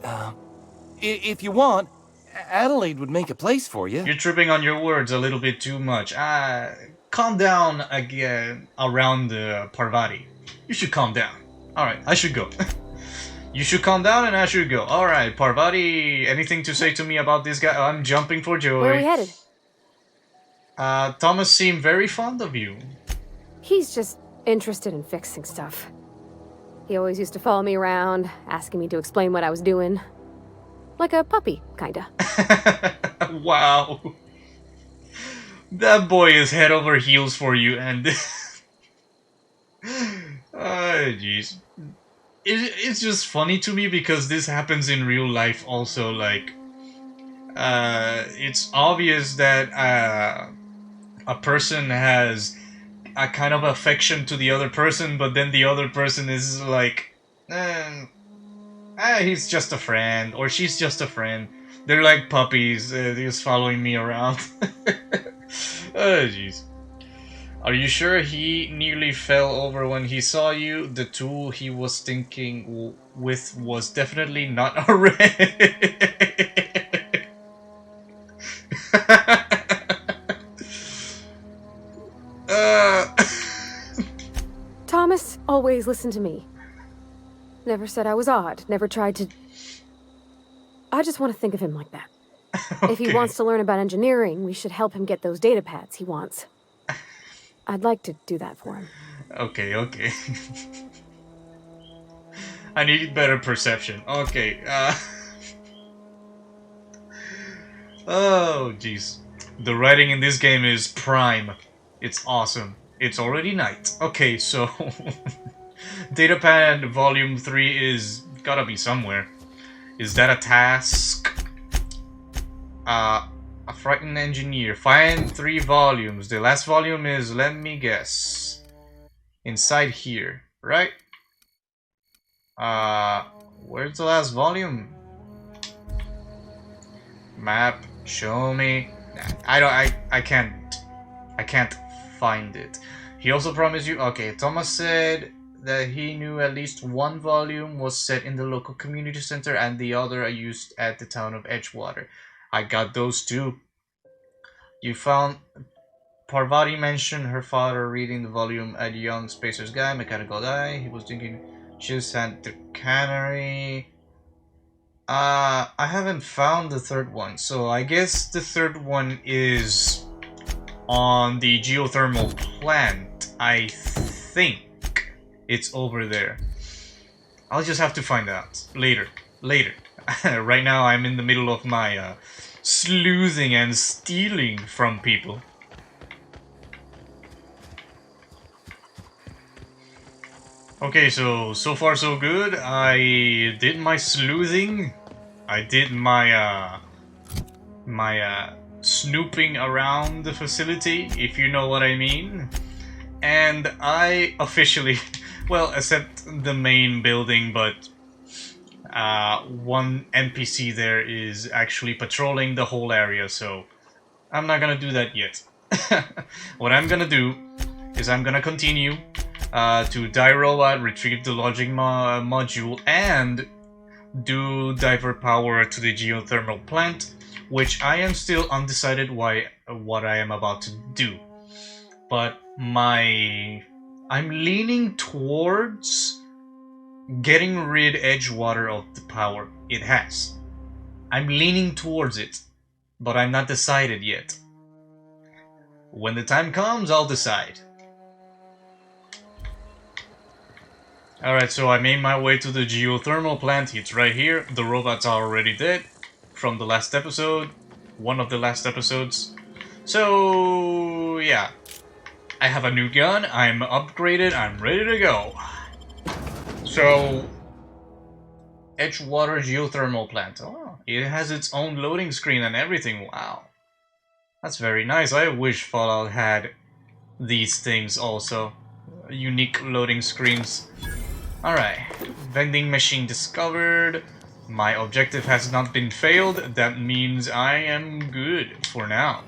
Speaker 6: If you want, Adelaide would make a place for you.
Speaker 1: You're tripping on your words a little bit too much. Calm down again around Parvati. You should calm down. Alright, I should go. You should calm down and I should go. Alright, Parvati, anything to say to me about this guy? I'm jumping for joy.
Speaker 4: Where are we headed?
Speaker 1: Thomas seemed very fond of you.
Speaker 4: He's just interested in fixing stuff. He always used to follow me around, asking me to explain what I was doing. Like a puppy, kinda.
Speaker 1: Wow. That boy is head over heels for you, and... jeez. It's just funny to me because this happens in real life also, like... it's obvious that a person has a kind of affection to the other person, but then the other person is like... he's just a friend, or she's just a friend. They're like puppies, just following me around. Oh, jeez. Are you sure he nearly fell over when he saw you? The tool he was thinking with was definitely not a red.
Speaker 4: Thomas always listened to me. Never said I was odd, never tried to... I just want to think of him like that.
Speaker 1: Okay.
Speaker 4: If he wants to learn about engineering, we should help him get those data pads he wants. I'd like to do that for him.
Speaker 1: Okay. I need better perception. Okay, oh, jeez. The writing in this game is prime. It's awesome. It's already night. Okay, so... Datapad Volume 3 is... gotta be somewhere. Is that a task? A frightened engineer. Find 3 volumes. The last volume is, let me guess, inside here, right? Where's the last volume? Map. Show me. Nah, I can't find it. He also promised you. Okay, Thomas said that he knew at least one volume was set in the local community center and the other used at the town of Edgewater. I got those too. You found... Parvati mentioned her father reading the volume at Young Spacer's Guy, Mechanical Eye. He was thinking she sent the cannery. I haven't found the third one, so I guess the third one is on the geothermal plant. I think it's over there. I'll just have to find out later. Right now I'm in the middle of my sleuthing and stealing from people. Okay, so far so good. I did my sleuthing. I did my snooping around the facility, if you know what I mean. And I officially, well, except the main building, but one NPC there is actually patrolling the whole area, so I'm not gonna do that yet. What I'm gonna do is I'm gonna continue to die robot, retrieve the logic module, and do divert power to the geothermal plant, which I am still undecided what I am about to do. But I'm leaning towards getting rid Edgewater of the power it has. I'm leaning towards it, but I'm not decided yet. When the time comes, I'll decide. Alright, so I made my way to the geothermal plant. It's right here. The robots are already dead from the last episode. One of the last episodes. So, yeah. I have a new gun. I'm upgraded. I'm ready to go. So, Edgewater geothermal plant. Oh, it has its own loading screen and everything. Wow. That's very nice. I wish Fallout had these things also. Unique loading screens. Alright, vending machine discovered. My objective has not been failed. That means I am good for now.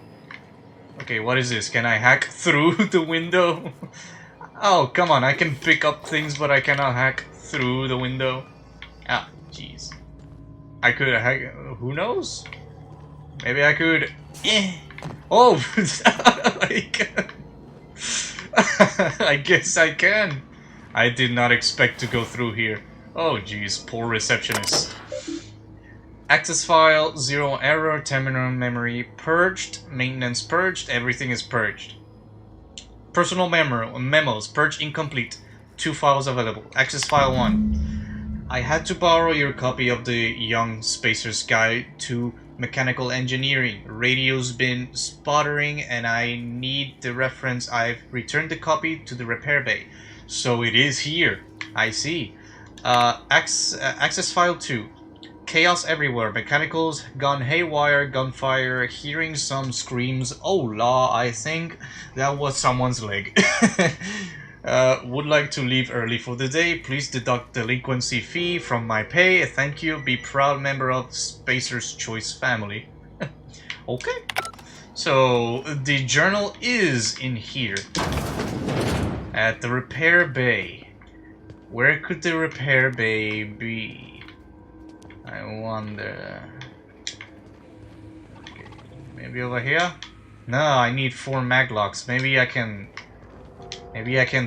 Speaker 1: Okay, what is this? Can I hack through the window? Oh, come on, I can pick up things, but I cannot hack through the window. Ah, jeez. I could hack... who knows? Maybe I could... Oh! I guess I can. I did not expect to go through here. Oh jeez, poor receptionist. Access file, 0 error, terminal memory purged, maintenance purged, everything is purged. Personal memos, purge incomplete. 2 files available. Access file 1. I had to borrow your copy of the Young Spacer's Guide to Mechanical Engineering. Radio's been sputtering and I need the reference. I've returned the copy to the repair bay. So it is here. I see. Access file 2. Chaos everywhere. Mechanicals gone haywire, gunfire, hearing some screams. Oh la, I think that was someone's leg. Would like to leave early for the day. Please deduct delinquency fee from my pay. Thank you. Be proud member of Spacer's Choice family. Okay. So the journal is in here. At the repair bay. Where could the repair bay be? I wonder. Maybe over here? No, I need 4 maglocks. Maybe I can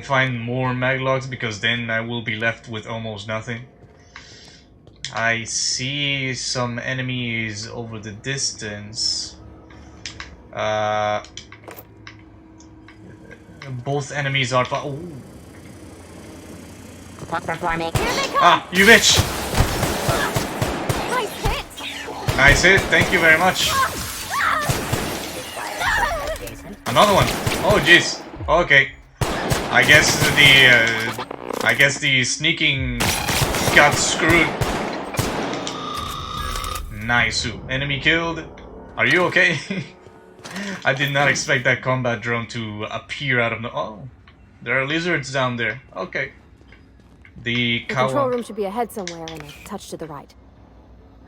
Speaker 1: find more maglocks because then I will be left with almost nothing. I see some enemies over the distance. Both enemies are... Ooh. Ah, you bitch!
Speaker 4: Nice hit!
Speaker 1: Nice hit, thank you very much. Another one. Oh, jeez. Okay. I guess the sneaking got screwed. Nice. Enemy killed. Are you okay? I did not expect that combat drone to appear out of the... Oh, there are lizards down there. Okay. The
Speaker 4: control room should be ahead somewhere and a touch to the right.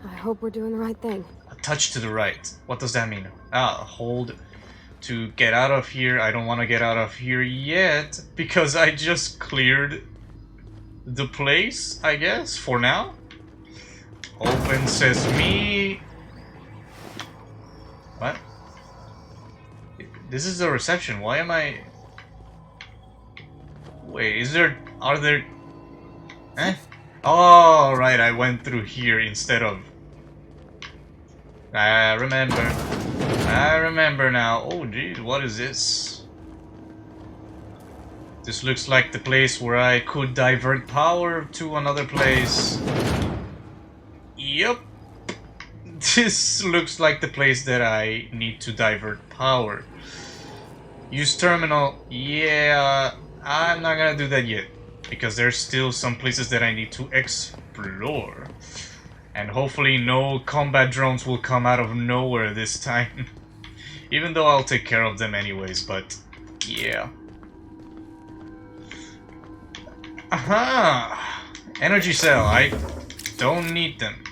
Speaker 4: I hope we're doing the right thing.
Speaker 1: A touch to the right. What does that mean? Ah, hold to get out of here. I don't want to get out of here yet because I just cleared the place, I guess, for now. Open sesame. What? This is the reception. Why am I... Wait, are there... Eh? Oh, right, I went through here instead of... I remember now. Oh, geez, what is this? This looks like the place where I could divert power to another place. Yep. This looks like the place that I need to divert power. Use terminal. Yeah, I'm not gonna do that yet. Because there's still some places that I need to explore. And hopefully no combat drones will come out of nowhere this time. Even though I'll take care of them anyways, but yeah. Aha! Energy cell. I don't need them.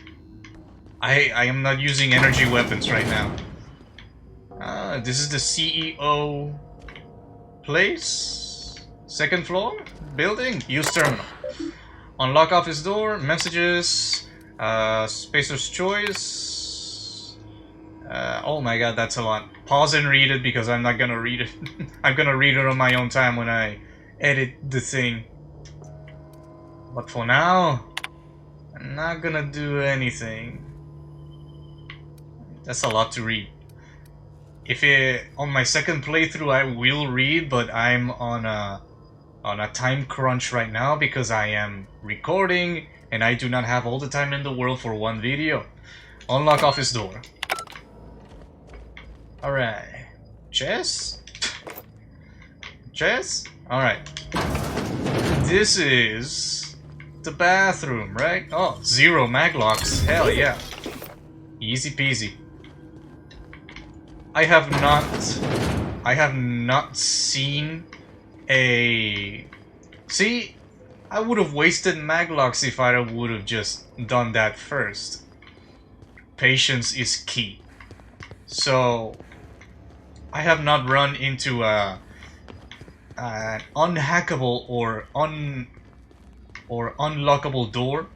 Speaker 1: I am not using energy weapons right now. This is the CEO place? Second floor? Building? Use terminal. Unlock office door. Messages. Spacer's choice. Oh my god, that's a lot. Pause and read it because I'm not gonna read it. I'm gonna read it on my own time when I edit the thing. But for now, I'm not gonna do anything. That's a lot to read. On my second playthrough I will read, but I'm on a time crunch right now because I am recording and I do not have all the time in the world for one video. Unlock office door. Alright. Chess? Chess? Alright. This is the bathroom, right? Oh, 0 maglocks. Hell yeah. Easy peasy. I have not seen a... See, I would have wasted maglocks if I would have just done that first. Patience is key. So, I have not run into an unhackable or unlockable door.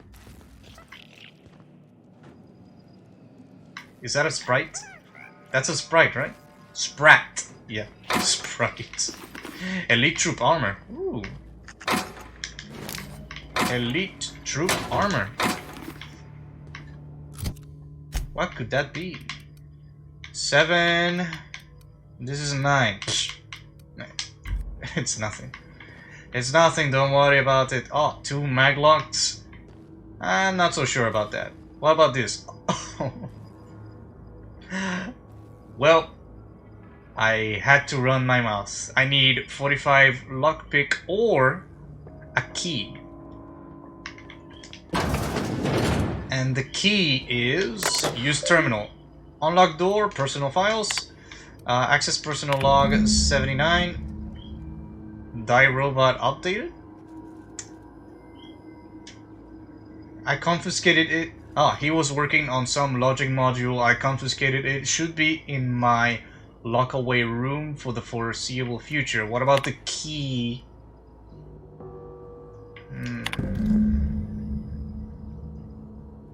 Speaker 1: Is that a sprite? That's a sprite, right? Sprat. Yeah, sprite. Elite troop armor. Ooh. Elite troop armor. What could that be? 7. This is 9. It's nothing. It's nothing, don't worry about it. Oh, 2 maglocks? I'm not so sure about that. What about this? Well, I had to run my mouth. I need 45 lockpick or a key. And the key is use terminal. Unlock door, personal files, access personal log 79. Die robot updated. I confiscated it. Ah, he was working on some logic module. I confiscated it. Should be in my lockaway room for the foreseeable future. What about the key?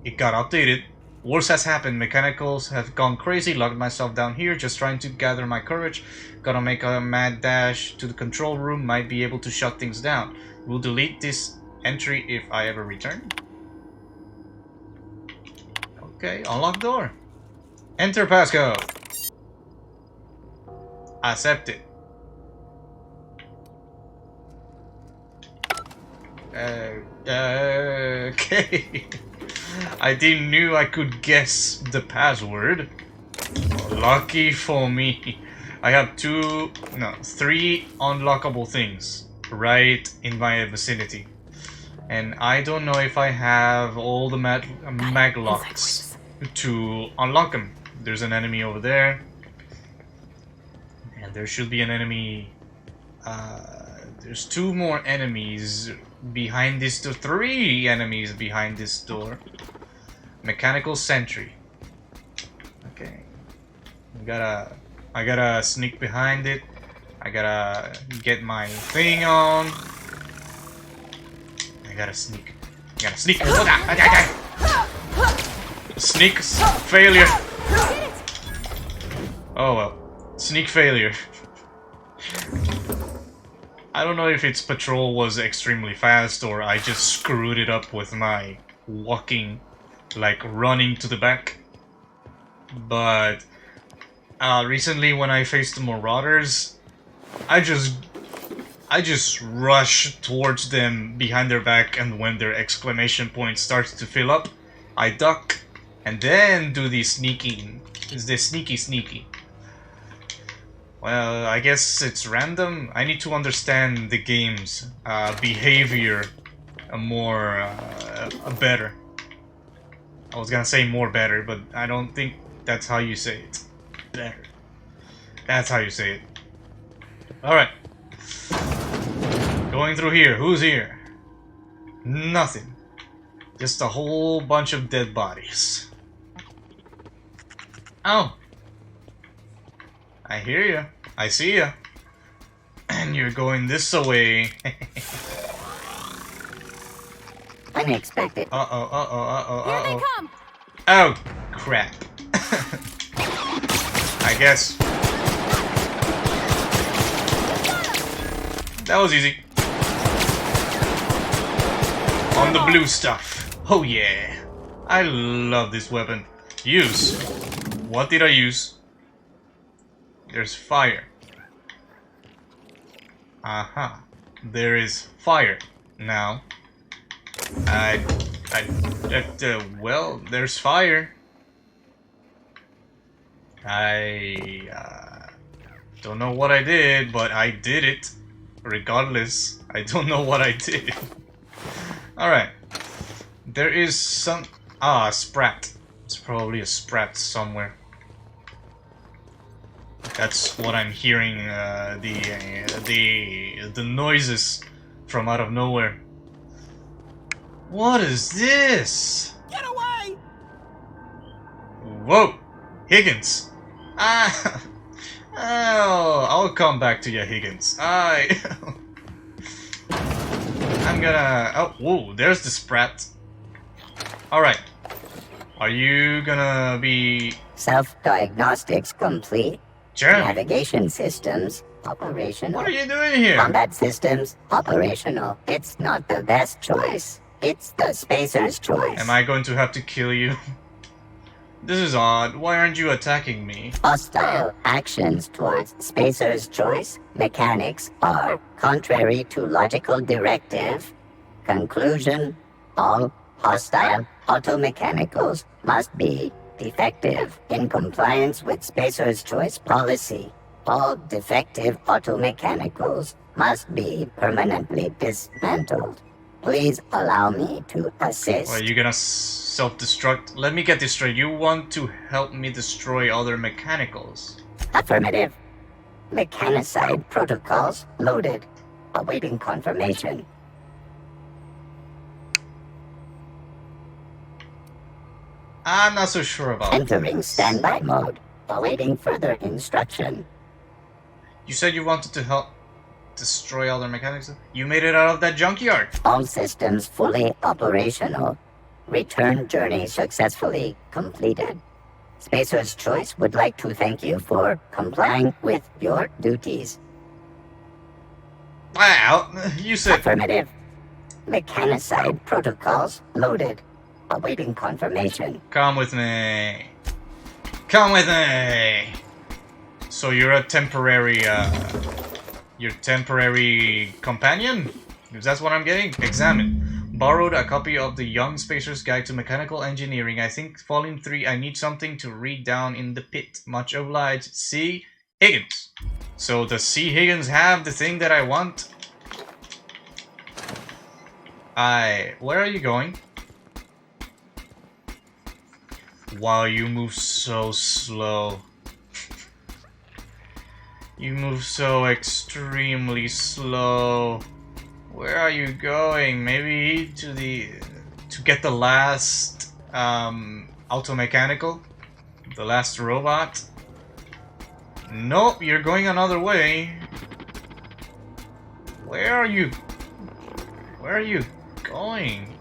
Speaker 1: It got updated. Worse has happened. Mechanicals have gone crazy. Locked myself down here, just trying to gather my courage. Gotta make a mad dash to the control room. Might be able to shut things down. We'll delete this entry if I ever return. Okay, unlock door. Enter passcode. Accept it. Okay. I didn't knew I could guess the password. Lucky for me. I have 3 unlockable things right in my vicinity. And I don't know if I have all the maglocks to unlock them. There's an enemy over there. And there should be an enemy... there's 2 more enemies behind this door. 3 enemies behind this door. Mechanical sentry. Okay. I gotta sneak behind it. I gotta get my thing on. I gotta sneak. I gotta sneak. Sneak failure. Oh well. Sneak failure. I don't know if its patrol was extremely fast or I just screwed it up with my walking, like running to the back. But recently when I faced the Marauders, I just rush towards them behind their back, and when their exclamation point starts to fill up, I duck and then do the sneaking. Is the sneaky. Well, I guess it's random. I need to understand the game's behavior better. I was gonna say more better, but I don't think that's how you say it. Better. That's how you say it. Alright. Going through here. Who's here? Nothing. Just a whole bunch of dead bodies. Oh. I hear you. I see you. And you're going this way.
Speaker 7: Unexpected.
Speaker 1: Uh-oh.
Speaker 4: Here they come!
Speaker 1: Oh, crap. I guess. That was easy. On the blue stuff. Oh yeah. I love this weapon. Use. What did I use? There's fire. Aha. There is fire. Now. Well, there's fire. I don't know what I did, but I did it. Regardless, I don't know what I did. Alright. There is some... Ah, a sprat. It's probably a sprat somewhere. That's what I'm hearing, the noises from out of nowhere. What is this?
Speaker 6: Get away!
Speaker 1: Whoa! Higgins! Ah! Oh, I'll come back to you, Higgins. I'm gonna... Oh, whoa, there's the sprat. Alright. Are you gonna be...
Speaker 7: Self-diagnostics complete.
Speaker 1: Sure.
Speaker 7: Navigation systems operational.
Speaker 1: What are you doing here?
Speaker 7: Combat systems operational. It's not the best choice. It's the spacer's choice.
Speaker 1: Am I going to have to kill you? This is odd. Why aren't you attacking me?
Speaker 7: Hostile actions towards spacer's choice mechanics are contrary to logical directive. Conclusion: all hostile automechanicals must be defective in compliance with spacer's choice policy. All defective automechanicals must be permanently dismantled. Please allow me to assist.
Speaker 1: Are you gonna self-destruct? Let me get this straight. You want to help me destroy other mechanicals?
Speaker 7: Affirmative. Mechanicide protocols loaded. Awaiting confirmation.
Speaker 1: I'm not so sure about
Speaker 7: Entering standby mode. Awaiting further instruction.
Speaker 1: You said you wanted to help destroy other mechanics? You made it out of that junkyard!
Speaker 7: All systems fully operational. Return journey successfully completed. Spacer's Choice would like to thank you for complying with your duties.
Speaker 1: Wow, you said...
Speaker 7: Affirmative. Mechanicide protocols loaded. Awaiting confirmation.
Speaker 1: Come with me. Come with me! So you're a temporary, your temporary companion? If that's what I'm getting? Examine. Borrowed a copy of the Young Spacer's Guide to Mechanical Engineering. I think Volume 3, I need something to read down in the pit. Much obliged. C. Higgins. So does C. Higgins have the thing that I want? Where are you going? Wow, you move so slow. You move so extremely slow. Where are you going? Maybe to get the last automechanical? The last robot? Nope, you're going another way. Where are you? Where are you going?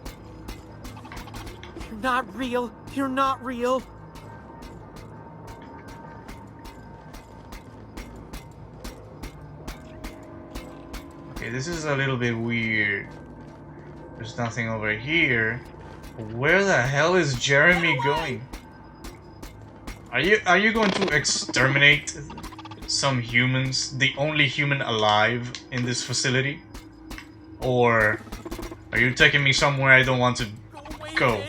Speaker 8: You're not real. You're not real.
Speaker 1: Okay, this is a little bit weird. There's nothing over here. Where the hell is Jeremy going? Are you going to exterminate some humans, the only human alive in this facility? Or are you taking me somewhere I don't want to go?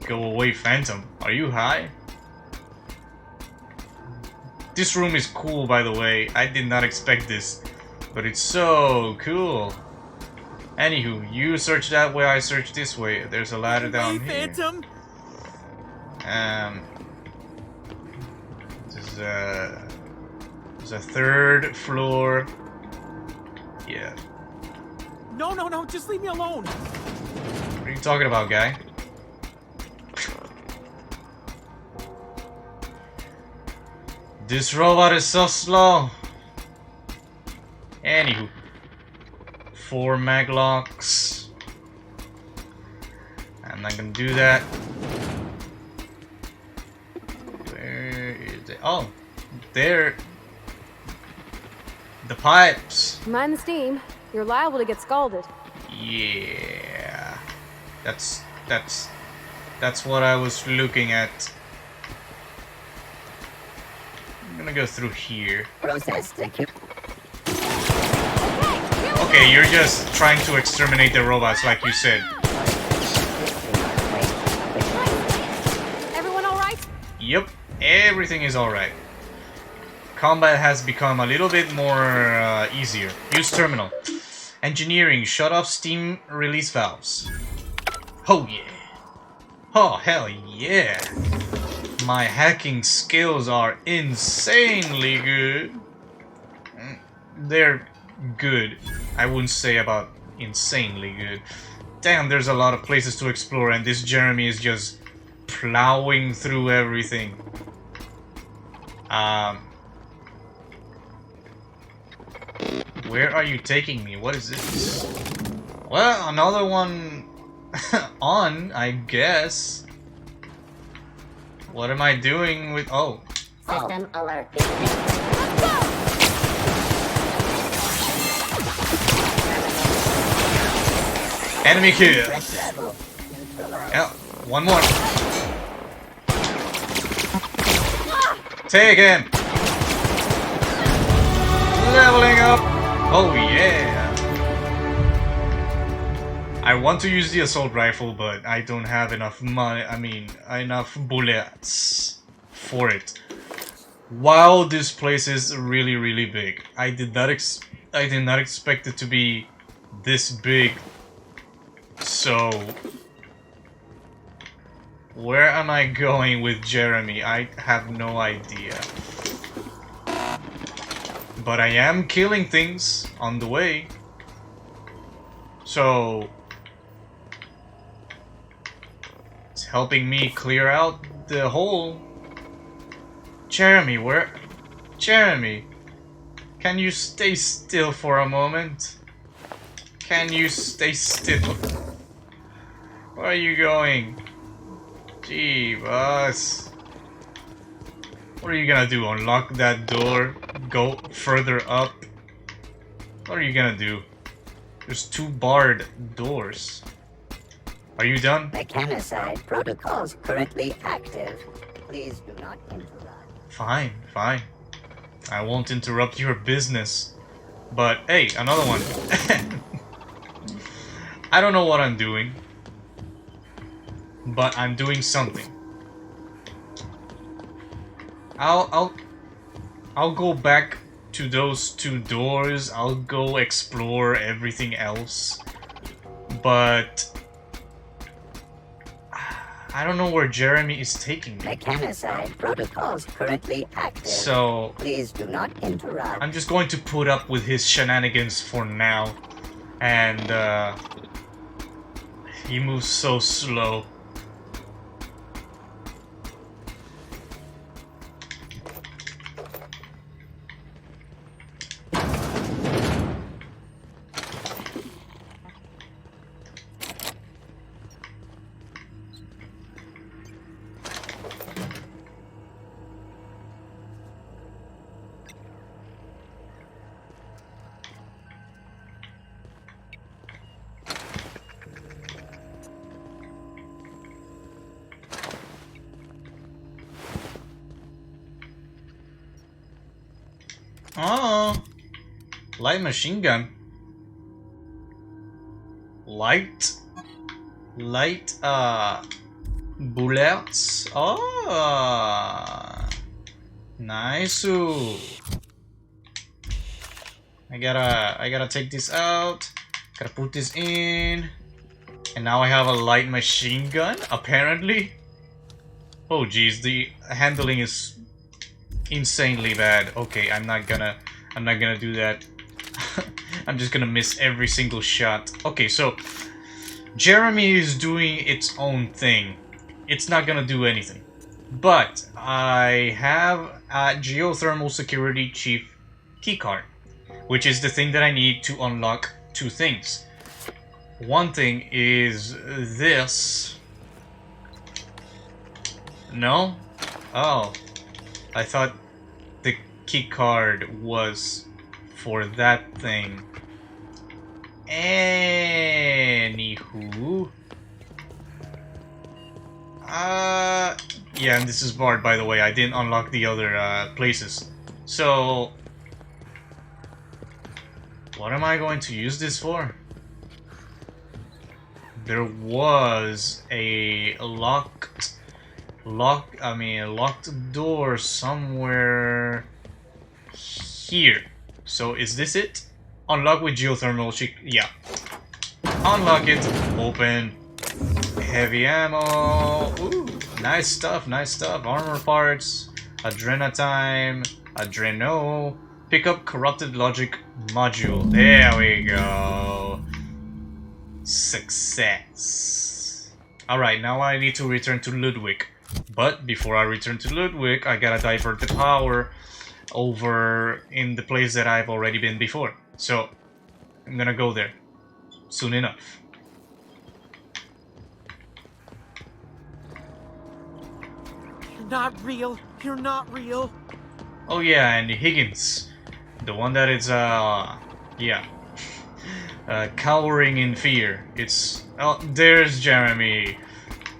Speaker 1: Go away, Phantom. Are you high? This room is cool, by the way. I did not expect this, but it's so cool. Anywho, you search that way, I search this way. There's a ladder down here.
Speaker 8: Phantom.
Speaker 1: There's a third floor. Yeah.
Speaker 8: No, just leave me alone.
Speaker 1: What are you talking about, guy? This robot is so slow. Anywho. 4 maglocks. I'm not gonna do that. Where is it? Oh, there. The pipes.
Speaker 4: Mind the steam. You're liable to get scalded.
Speaker 1: Yeah. That's what I was looking at. I'm gonna go through here.
Speaker 7: Process, thank you.
Speaker 1: Okay, you're just trying to exterminate the robots like you said.
Speaker 4: Everyone alright?
Speaker 1: Yep, everything is alright. Combat has become a little bit more easier. Use terminal. Engineering, shut off steam release valves. Oh yeah. Oh hell yeah. My hacking skills are insanely good. They're good. I wouldn't say about insanely good. Damn, there's a lot of places to explore and this Jeremy is just plowing through everything. Where are you taking me? What is this? Well, another one on, I guess. What am I doing with... Oh.
Speaker 7: System alert.
Speaker 1: Enemy kill. Yeah, one more. Take him. Leveling up. Oh yeah. I want to use the assault rifle, but I don't have enough money. I mean, enough bullets for it. Wow, this place is really, really big. I did not expect it to be this big. So, where am I going with Jeremy? I have no idea. But I am killing things on the way. So, it's helping me clear out the hole. Jeremy, where? Jeremy, can you stay still for a moment? Can you stay still? Where are you going? Gee, boss. What are you gonna do? Unlock that door? Go further up? What are you gonna do? There's 2 barred doors. Are you done?
Speaker 7: Mechanicide protocols currently active. Please do not interrupt.
Speaker 1: Fine, fine. I won't interrupt your business. But hey, another one. I don't know what I'm doing. But I'm doing something. I'll go back to those 2 doors. I'll go explore everything else. But I don't know where Jeremy is taking me.
Speaker 7: Mechanicide protocols currently active.
Speaker 1: So
Speaker 7: please do not interrupt.
Speaker 1: I'm just going to put up with his shenanigans for now. And he moves so slow. Oh, light machine gun. Light, bullets. Oh, nice. I gotta take this out. Gotta put this in. And now I have a light machine gun, apparently. Oh geez, the handling is insanely bad. Okay, I'm not gonna do that. I'm just gonna miss every single shot. Okay, so Jeremy is doing its own thing. It's not gonna do anything. But I have a geothermal security chief keycard, which is the thing that I need to unlock two things. One thing is this. No? Oh. I thought the keycard was for that thing. Anywho. Yeah, and this is barred, by the way. I didn't unlock the other places. So, what am I going to use this for? There was a locked door somewhere here. So is this it? Unlock with geothermal. Yeah. Unlock it. Open. Heavy ammo. Ooh, nice stuff. Nice stuff. Armor parts. Adrenatime. Adreno. Pick up corrupted logic module. There we go. Success. Alright, now I need to return to Ludwig. But before I return to Ludwig, I gotta divert the power over in the place that I've already been before. So, I'm gonna go there soon enough.
Speaker 8: You're not real. You're not real.
Speaker 1: Oh yeah, and Higgins. The one that is, cowering in fear. It's... Oh, there's Jeremy.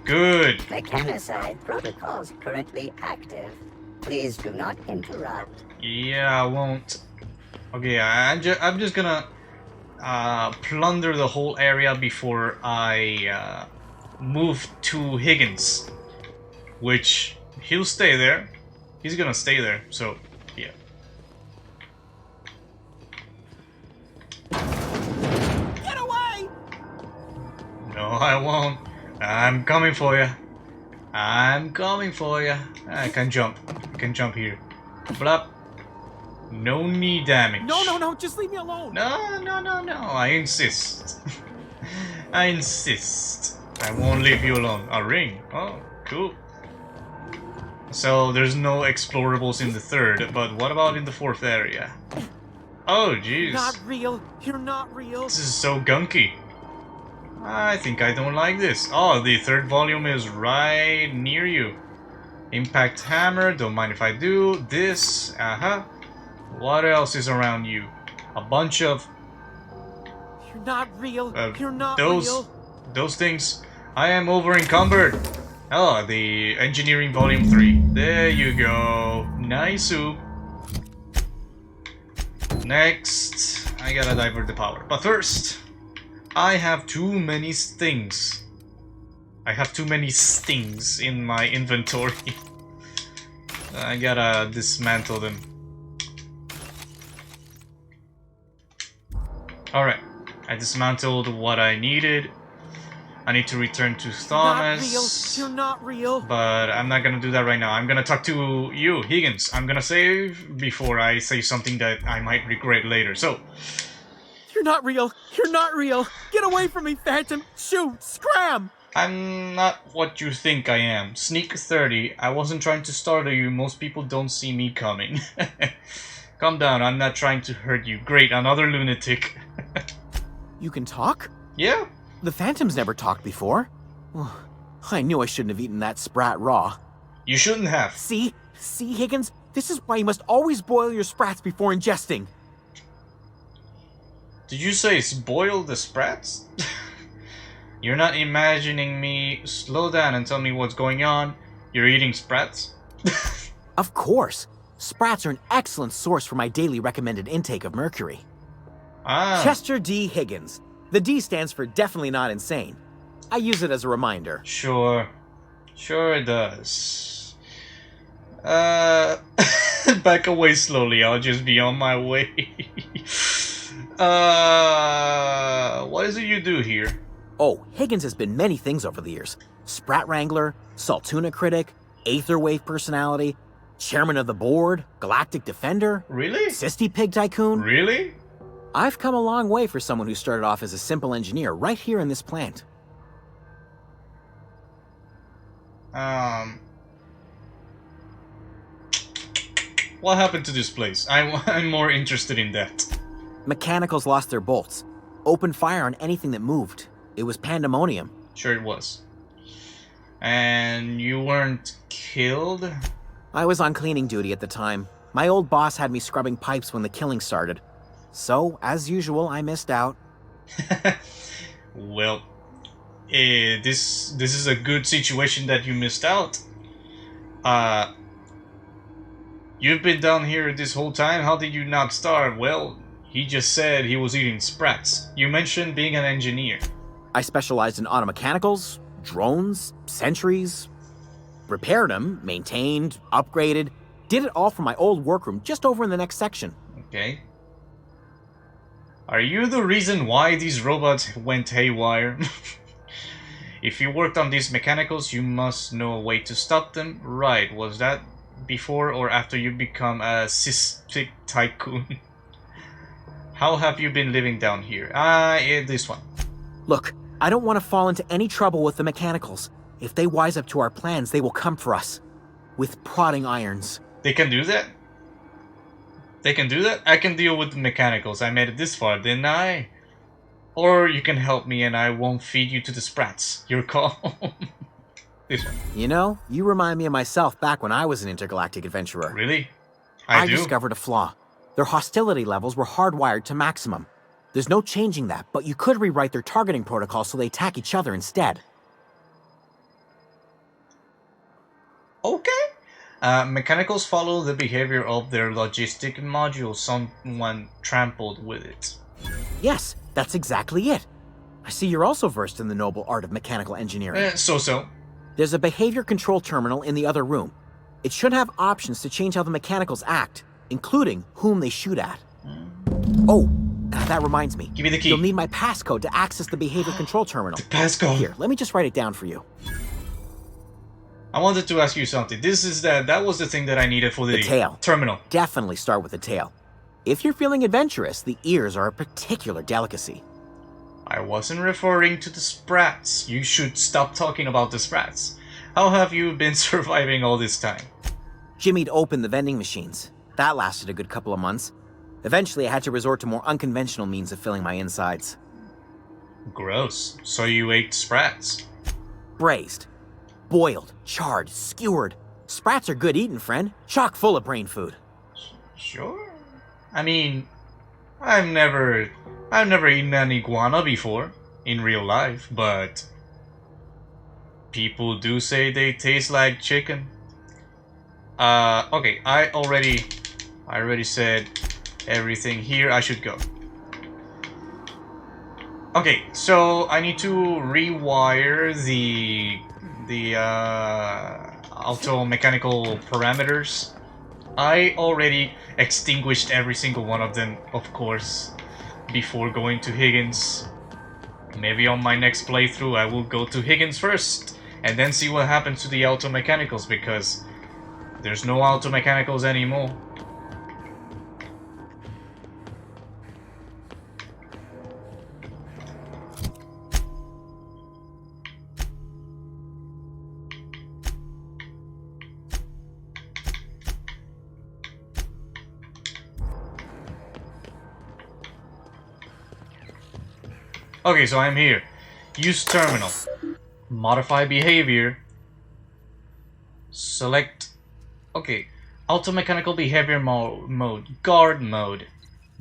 Speaker 1: Good.
Speaker 7: Mechanicide protocols currently active. Please do not interrupt.
Speaker 1: Yeah, I won't. Okay, I'm just gonna plunder the whole area before I move to Higgins. Which, he'll stay there. He's gonna stay there, so, yeah.
Speaker 8: Get away!
Speaker 1: No, I won't. I'm coming for you. I'm coming for you. I can jump. I can jump here. Blop. No knee damage.
Speaker 8: No, just leave me alone.
Speaker 1: No. I insist. I insist. I won't leave you alone. A ring. Oh, cool. So there's no explorables in the third, but what about in the fourth area? Oh, jeez.
Speaker 8: Not real. You're not real.
Speaker 1: This is so gunky. I think I don't like this. Oh, the third volume is right near you. Impact hammer, don't mind if I do. This, What else is around you? A bunch of...
Speaker 8: You're not real. You're not real.
Speaker 1: Those things. I am over encumbered. Oh, the engineering volume 3. There you go. Nice. Next, I gotta divert the power. But first, I have too many stings. I have too many stings in my inventory. I gotta dismantle them. Alright, I dismantled what I needed. I need to return to Thomas.
Speaker 8: You're not real.
Speaker 1: But I'm not gonna do that right now. I'm gonna talk to you, Higgins. I'm gonna save before I say something that I might regret later. So...
Speaker 8: You're not real. You're not real. Get away from me, Phantom. Shoot. Scram.
Speaker 1: I'm not what you think I am. Sneak 30. I wasn't trying to startle you. Most people don't see me coming. Calm down. I'm not trying to hurt you. Great. Another lunatic.
Speaker 8: You can talk?
Speaker 1: Yeah.
Speaker 8: The Phantom's never talked before. I knew I shouldn't have eaten that sprat raw.
Speaker 1: You shouldn't have.
Speaker 8: See, Higgins? This is why you must always boil your sprats before ingesting.
Speaker 1: Did you say boil the sprats? You're not imagining me. Slow down and tell me what's going on. You're eating sprats?
Speaker 8: Of course. Sprats are an excellent source for my daily recommended intake of mercury.
Speaker 1: Ah.
Speaker 8: Chester D. Higgins. The D stands for definitely not insane. I use it as a reminder.
Speaker 1: Sure. Sure it does. Back away slowly, I'll just be on my way. What is it you do here?
Speaker 8: Oh, Higgins has been many things over the years. Sprat Wrangler, Saltuna Critic, Aetherwave Personality, Chairman of the Board, Galactic Defender.
Speaker 1: Really?
Speaker 8: Sisty Pig Tycoon.
Speaker 1: Really?
Speaker 8: I've come a long way for someone who started off as a simple engineer right here in this plant.
Speaker 1: What happened to this place? I'm more interested in that.
Speaker 8: Mechanicals lost their bolts. Opened fire on anything that moved. It was pandemonium.
Speaker 1: Sure it was. And you weren't killed?
Speaker 8: I was on cleaning duty at the time. My old boss had me scrubbing pipes when the killing started. So, as usual, I missed out.
Speaker 1: Well, this is a good situation that you missed out. You've been down here this whole time. How did you not starve? Well, he just said he was eating sprats. You mentioned being an engineer.
Speaker 8: I specialized in automechanicals, drones, sentries. Repaired them, maintained, upgraded. Did it all from my old workroom just over in the next section.
Speaker 1: Okay. Are you the reason why these robots went haywire? If you worked on these mechanicals, you must know a way to stop them. Right, was that before or after you become a cystic tycoon? How have you been living down here? This one.
Speaker 8: Look, I don't want to fall into any trouble with the mechanicals. If they wise up to our plans, they will come for us. With prodding irons.
Speaker 1: They can do that? They can do that? I can deal with the mechanicals. I made it this far, didn't I? Or you can help me and I won't feed you to the sprats. Your call. This one.
Speaker 8: You know, you remind me of myself back when I was an intergalactic adventurer.
Speaker 1: Really?
Speaker 8: I discovered a flaw. Their hostility levels were hardwired to maximum. There's no changing that, but you could rewrite their targeting protocol so they attack each other instead.
Speaker 1: Okay. Mechanicals follow the behavior of their logistic module. Someone trampled with it.
Speaker 8: Yes, that's exactly it. I see you're also versed in the noble art of mechanical engineering.
Speaker 1: So.
Speaker 8: There's a behavior control terminal in the other room. It should have options to change how the mechanicals act, including whom they shoot at. Oh, that reminds me.
Speaker 1: Give me the key.
Speaker 8: You'll need my passcode to access the behavior control terminal.
Speaker 1: The passcode.
Speaker 8: Here, let me just write it down for you.
Speaker 1: I wanted to ask you something. That was the thing that I needed for the
Speaker 8: tail.
Speaker 1: Terminal.
Speaker 8: Definitely start with the tail. If you're feeling adventurous, the ears are a particular delicacy.
Speaker 1: I wasn't referring to the sprats. You should stop talking about the sprats. How have you been surviving all this time?
Speaker 8: Jimmy'd opened the vending machines. That lasted a good couple of months. Eventually, I had to resort to more unconventional means of filling my insides.
Speaker 1: Gross. So you ate sprats?
Speaker 8: Braised. Boiled, charred, skewered. Sprats are good eating, friend. Chock full of brain food.
Speaker 1: Sure. I mean, I've never eaten an iguana before in real life, but people do say they taste like chicken. Okay, I already said everything here. I should go. Okay, so I need to rewire the auto mechanical parameters. I already extinguished every single one of them, of course, before going to Higgins. Maybe on my next playthrough I will go to Higgins first, and then see what happens to the auto mechanicals, because there's no auto mechanicals anymore. Okay, so I'm here. Use terminal. Modify behavior. Select... Okay. Auto-mechanical behavior mode. Guard mode.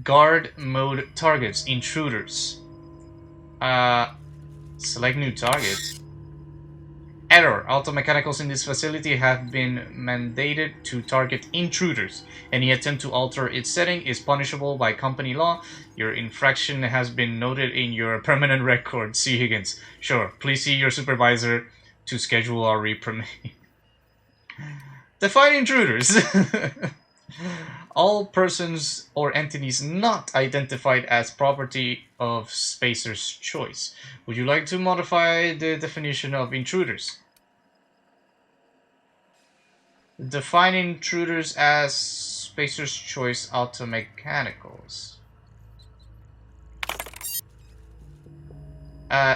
Speaker 1: Guard mode targets. Intruders. Select new target. Error. Automechanicals in this facility have been mandated to target intruders. Any attempt to alter its setting is punishable by company law. Your infraction has been noted in your permanent record. See Higgins. Sure. Please see your supervisor to schedule our reprimand. Define intruders. All persons or entities not identified as property of Spacer's choice. Would you like to modify the definition of intruders? Define intruders as Spacer's choice automechanicals.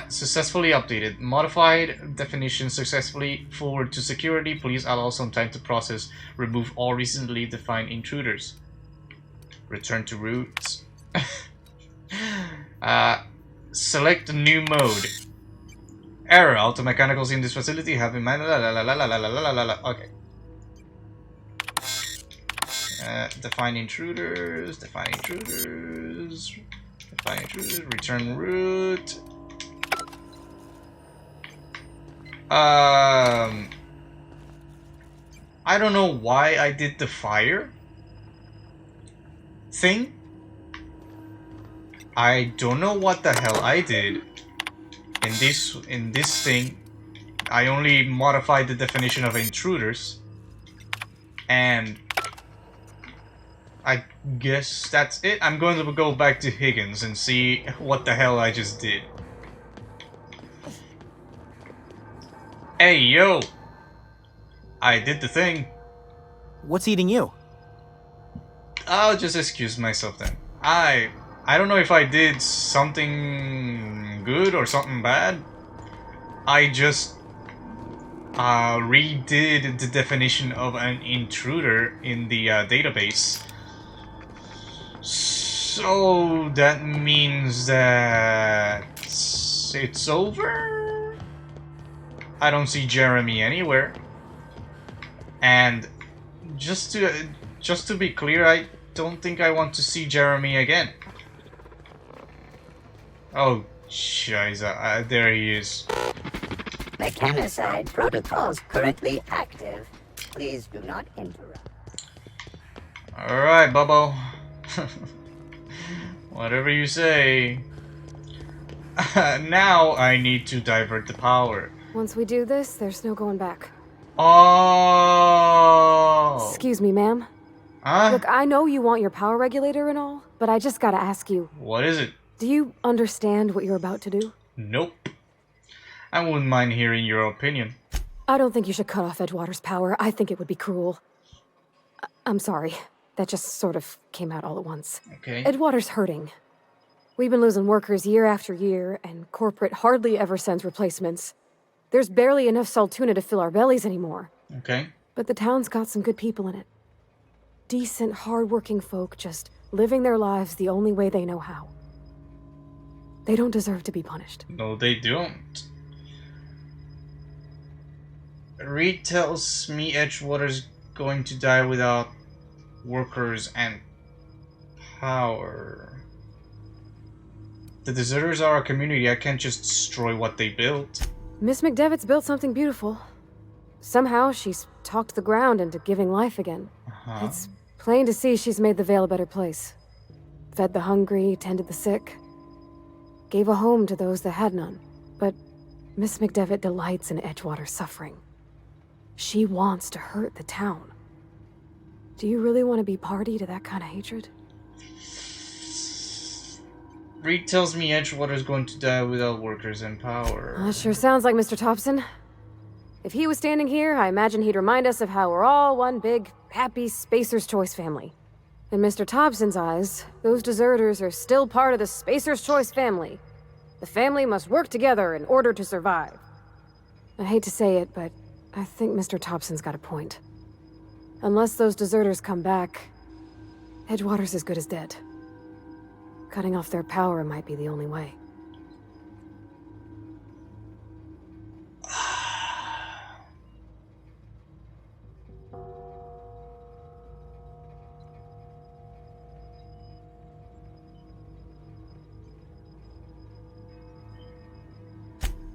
Speaker 1: Successfully updated. Modified definition successfully. Forward to security. Please allow some time to process. Remove all recently defined intruders. Return to roots. Select new mode. Error. Automechanicals in this facility have been... Okay. Define intruders. Define intruders. Define intruders. Return root. I don't know why I did the fire thing. I don't know what the hell I did in this thing. I only modified the definition of intruders, and I guess that's it. I'm going to go back to Higgins and see what the hell I just did. Hey, yo! I did the thing.
Speaker 8: What's eating you?
Speaker 1: I'll just excuse myself then. I don't know if I did something good or something bad. I just redid the definition of an intruder in the database. So that means that it's over? I don't see Jeremy anywhere. And just to be clear, I don't think I want to see Jeremy again. Oh, Shiza, there he is.
Speaker 7: Mechanicide protocols currently active. Please do not interrupt.
Speaker 1: Alright, Bubbo. Whatever you say. Now I need to divert the power.
Speaker 4: Once we do this, there's no going back.
Speaker 1: Oh.
Speaker 4: Excuse me, ma'am.
Speaker 1: Huh?
Speaker 4: Look, I know you want your power regulator and all, but I just gotta ask you.
Speaker 1: What is it?
Speaker 4: Do you understand what you're about to do?
Speaker 1: Nope. I wouldn't mind hearing your opinion.
Speaker 4: I don't think you should cut off Edgewater's power. I think it would be cruel. I'm sorry. That just sort of came out all at once.
Speaker 1: Okay.
Speaker 4: Edgewater's hurting. We've been losing workers year after year, and corporate hardly ever sends replacements. There's barely enough Saltuna to fill our bellies anymore.
Speaker 1: Okay.
Speaker 4: But the town's got some good people in it. Decent, hard-working folk just living their lives the only way they know how. They don't deserve to be punished.
Speaker 1: No, they don't. Reed tells me Edgewater's going to die without workers and power. The deserters are a community. I can't just destroy what they built.
Speaker 4: Miss McDevitt's built something beautiful. Somehow she's talked the ground into giving life again. It's plain to see she's made the Vale a better place. Fed the hungry, tended the sick. Gave a home to those that had none. But Miss McDevitt delights in Edgewater's suffering. She wants to hurt the town. Do you really want to be party to that kind of hatred?
Speaker 1: Reed tells me Edgewater's going to die without workers and power.
Speaker 4: That sure sounds like Mr. Thompson. If he was standing here, I imagine he'd remind us of how we're all one big, happy Spacer's Choice family. In Mr. Thompson's eyes, those deserters are still part of the Spacer's Choice family. The family must work together in order to survive. I hate to say it, but I think Mr. Thompson's got a point. Unless those deserters come back, Edgewater's as good as dead. Cutting off their power might be the only way.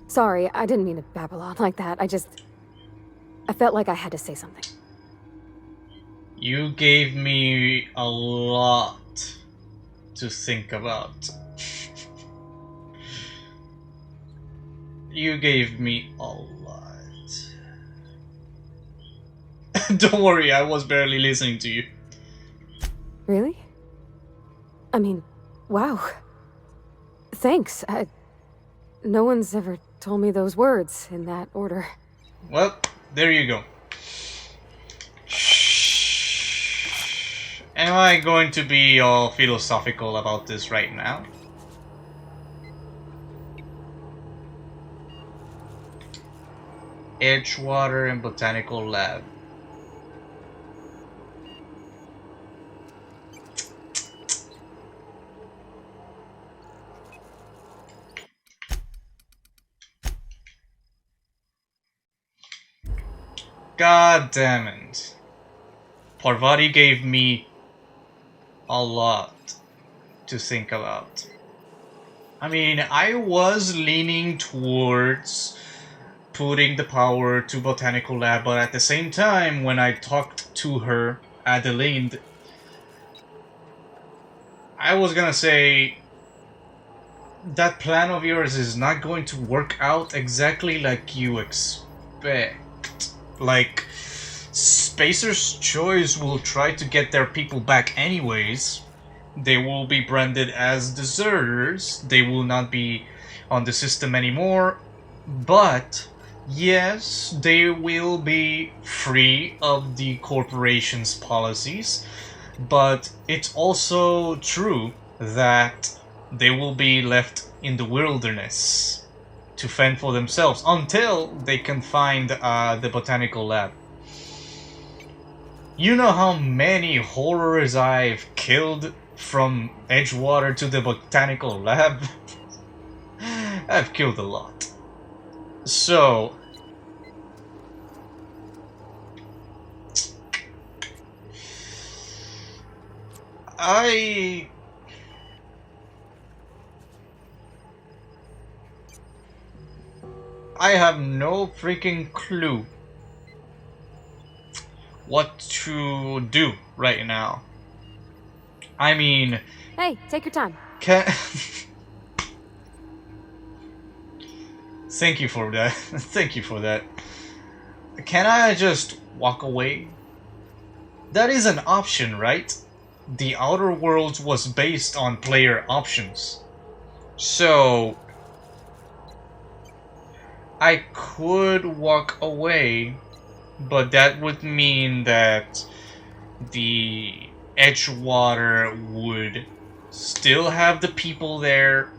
Speaker 4: Sorry, I didn't mean to babble on like that. I felt like I had to say something.
Speaker 1: You gave me a lot to think about. You gave me a lot. Don't worry, I was barely listening to you.
Speaker 4: Really? I mean, wow. Thanks. No one's ever told me those words in that order.
Speaker 1: Well, there you go. Am I going to be all philosophical about this right now? Edgewater and Botanical Lab. God damn it. Parvati gave me a lot to think about. I mean, I was leaning towards putting the power to Botanical Lab, but at the same time, when I talked to her, Adeline, I was gonna say that plan of yours is not going to work out exactly like you expect. Like, Spacer's Choice will try to get their people back anyways. They will be branded as deserters. They will not be on the system anymore. But, yes, they will be free of the corporation's policies. But it's also true that they will be left in the wilderness to fend for themselves until they can find the Botanical Lab. You know how many horrors I've killed from Edgewater to the Botanical Lab? I've killed a lot. So, I have no freaking clue what to do right now. I mean...
Speaker 4: Hey, take your time.
Speaker 1: Thank you for that. Thank you for that. Can I just walk away? That is an option, right? The Outer Worlds was based on player options. So... I could walk away, but that would mean that the Edgewater would still have the people there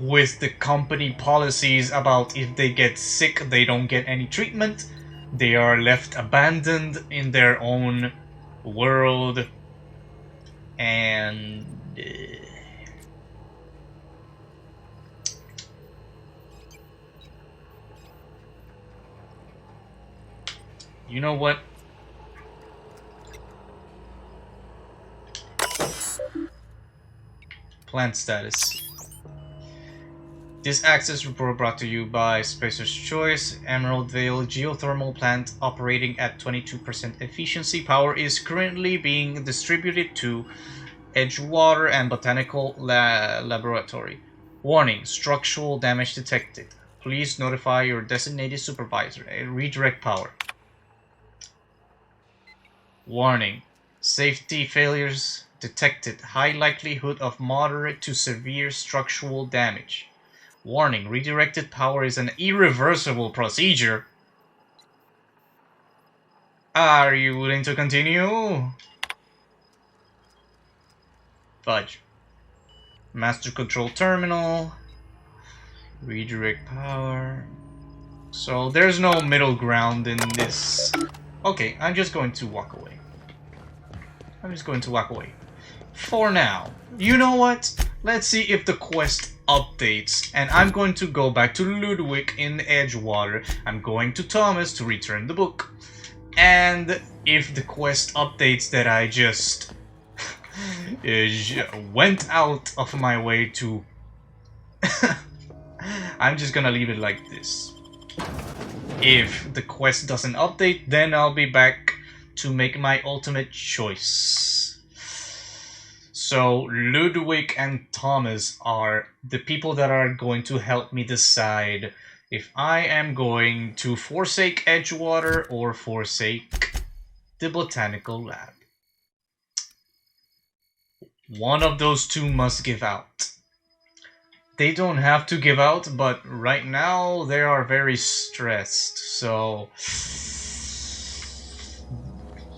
Speaker 1: with the company policies about if they get sick, they don't get any treatment. They are left abandoned in their own world, and... you know what? Plant status. This access report brought to you by Spacer's Choice. Emerald Vale geothermal plant operating at 22% efficiency. Power is currently being distributed to Edgewater and Botanical Laboratory. Warning, structural damage detected. Please notify your designated supervisor. Redirect power. Warning, safety failures detected. High likelihood of moderate to severe structural damage. Warning, redirected power is an irreversible procedure. Are you willing to continue? Fudge. Master control terminal. Redirect power. So there's no middle ground in this. Okay, I'm just going to walk away. I'm just going to walk away. For now. You know what? Let's see if the quest updates. And I'm going to go back to Ludwig in Edgewater. I'm going to Thomas to return the book. And if the quest updates that I just went out of my way to I'm just gonna leave it like this. If the quest doesn't update, then I'll be back to make my ultimate choice. So Ludwig and Thomas are the people that are going to help me decide if I am going to forsake Edgewater or forsake the Botanical Lab. One of those two must give out. They don't have to give out, but right now they are very stressed, so...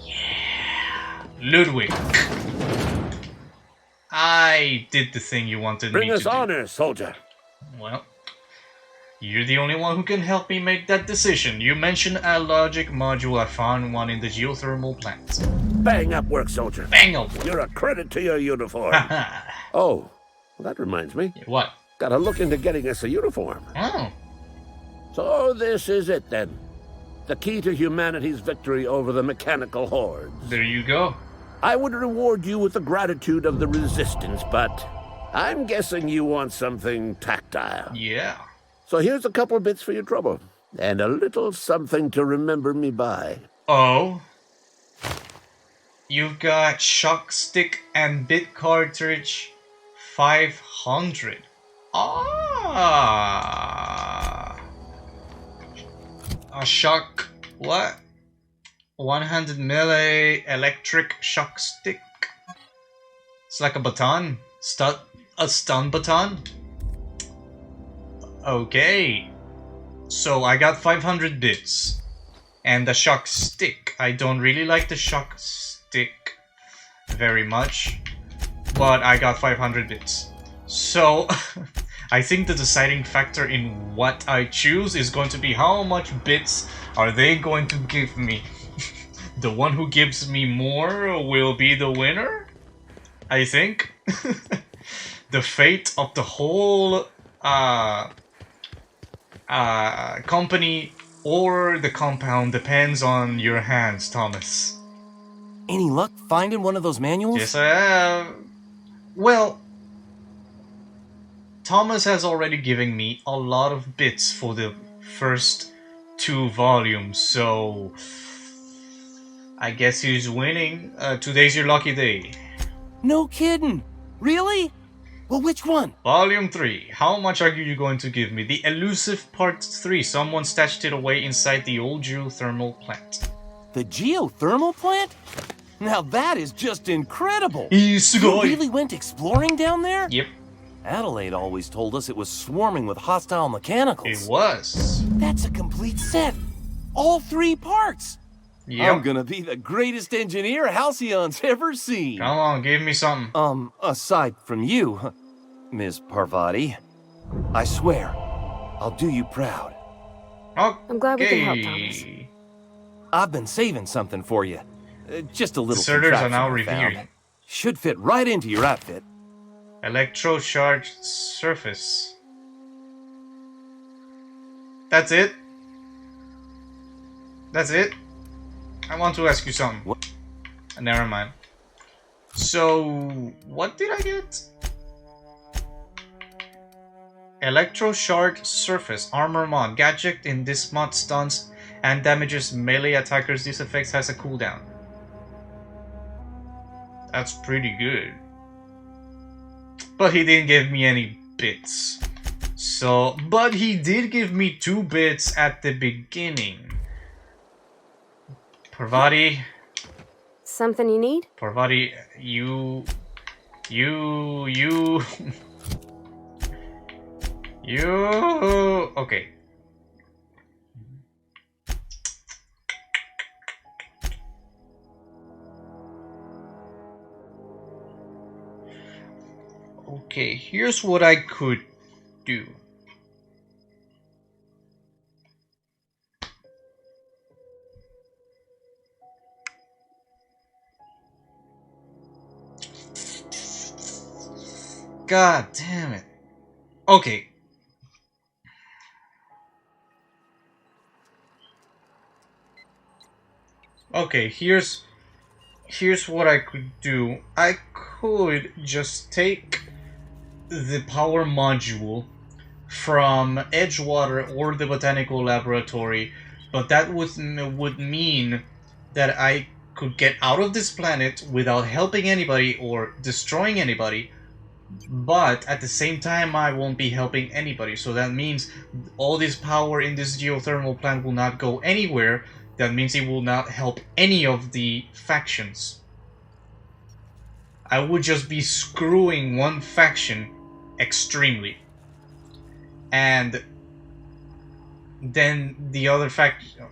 Speaker 1: yeah. Ludwig. I did the thing you wanted me to do.
Speaker 9: Bring us honor, soldier.
Speaker 1: Well, you're the only one who can help me make that decision. You mentioned a logic module. I found one in the geothermal plant.
Speaker 9: Bang up work, soldier.
Speaker 1: Bang up.
Speaker 9: You're a credit to your uniform. Oh, well, that reminds me.
Speaker 1: What?
Speaker 9: Gotta look into getting us a uniform.
Speaker 1: Oh.
Speaker 9: So this is it then. The key to humanity's victory over the mechanical hordes.
Speaker 1: There you go.
Speaker 9: I would reward you with the gratitude of the resistance, but I'm guessing you want something tactile.
Speaker 1: Yeah.
Speaker 9: So here's a couple bits for your trouble, and a little something to remember me by.
Speaker 1: Oh. You've got shock stick and bit cartridge 500. Ah. A shock, what? 100 melee electric shock stick. It's like a baton. A stun baton. Okay. So I got 500 bits. And the shock stick. I don't really like the shock stick very much. But I got 500 bits. So I think the deciding factor in what I choose is going to be how much bits are they going to give me. The one who gives me more will be the winner, I think. The fate of the whole company or the compound depends on your hands, Thomas.
Speaker 6: Any luck finding one of those manuals?
Speaker 1: Yes, I have. Well, Thomas has already given me a lot of bits for the first 2 volumes, so I guess he's winning. Today's your lucky day.
Speaker 6: No kidding. Really? Well, which one?
Speaker 1: Volume 3. How much are you going to give me? The elusive part 3. Someone stashed it away inside the old geothermal plant.
Speaker 6: The geothermal plant? Now that is just incredible. You really went exploring down there?
Speaker 1: Yep.
Speaker 6: Adelaide always told us it was swarming with hostile mechanicals.
Speaker 1: It was.
Speaker 6: That's a complete set. All 3 parts.
Speaker 1: Yep.
Speaker 6: I'm gonna be the greatest engineer Halcyon's ever seen.
Speaker 1: Come on, give me something.
Speaker 6: Aside from you, Ms. Parvati, I swear, I'll do you proud.
Speaker 1: Okay.
Speaker 4: I'm glad we can help, Thomas.
Speaker 6: I've been saving something for you. Just a little
Speaker 1: Deserters are
Speaker 6: contraption
Speaker 1: now
Speaker 6: I
Speaker 1: revered.
Speaker 6: found. Should fit right into your outfit.
Speaker 1: Electrocharged surface. That's it? That's it? I want to ask you something.
Speaker 6: What?
Speaker 1: Never mind. So, what did I get? Electrocharged surface armor mod. Gadget in this mod stuns and damages melee attackers. This effect has a cooldown. That's pretty good. But he didn't give me any bits. So, but he did give me 2 bits at the beginning. Parvati.
Speaker 4: Something you need?
Speaker 1: Parvati, you... Okay. Okay, here's what I could do. God damn it. Okay. Okay, here's what I could do. I could just take the power module, from Edgewater or the Botanical Laboratory, but that would mean that I could get out of this planet without helping anybody or destroying anybody, but at the same time I won't be helping anybody. So that means all this power in this geothermal plant will not go anywhere. That means it will not help any of the factions. I would just be screwing one faction extremely. And then the other faction...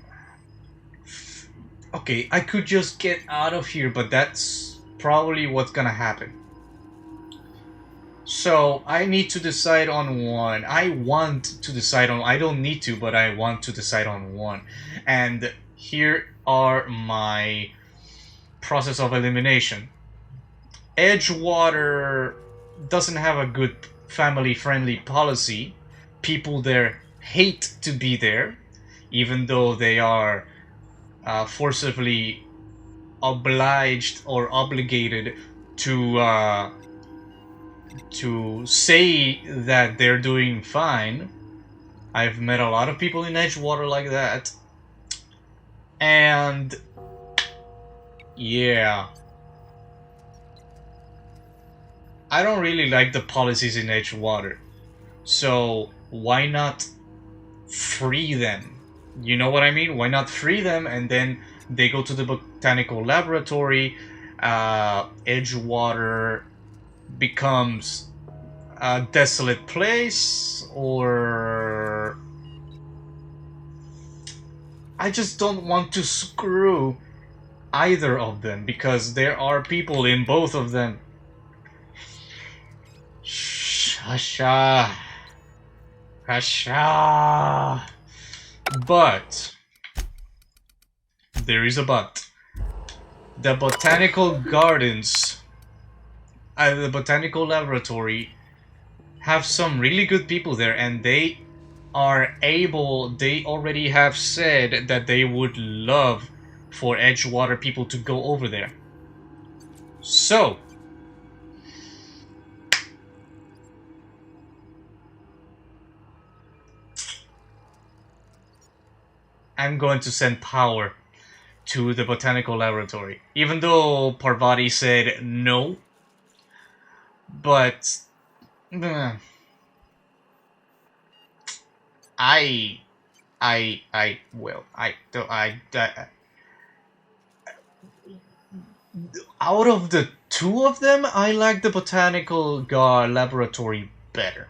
Speaker 1: Okay, I could just get out of here, but that's probably what's gonna happen. So, I need to decide on one. I want to decide on... I don't need to, but I want to decide on one. And here are my process of elimination. Edgewater doesn't have a good family-friendly policy. People there hate to be there, even though they are forcibly obliged or obligated to say that they're doing fine. I've met a lot of people in Edgewater like that. And yeah, I don't really like the policies in Edgewater. So why not free them? You know what I mean? Why not free them and then they go to the Botanical Laboratory, Edgewater becomes a desolate place, or... I just don't want to screw either of them, because there are people in both of them. Hasha. Hasha. But there is a but. The Botanical Gardens, the Botanical Laboratory, have some really good people there, and they are able, they already have said that they would love for Edgewater people to go over there. So, I'm going to send power to the Botanical Laboratory. Even though Parvati said no. But... out of the two of them, I like the Botanical Laboratory better.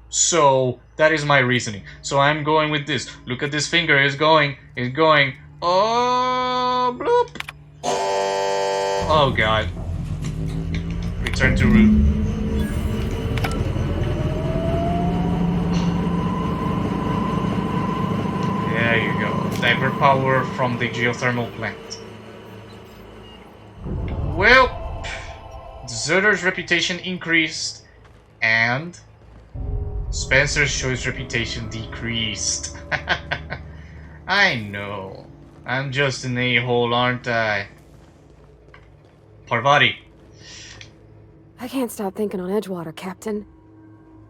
Speaker 1: So, that is my reasoning. So I'm going with this. Look at this finger, it's going. Oh, bloop. Oh god. Return to root. There you go. Divert power from the geothermal plant. Well, Deserter's reputation increased, and Spencer's choice reputation decreased. I know. I'm just an a-hole, aren't I? Parvati.
Speaker 4: I can't stop thinking on Edgewater, Captain.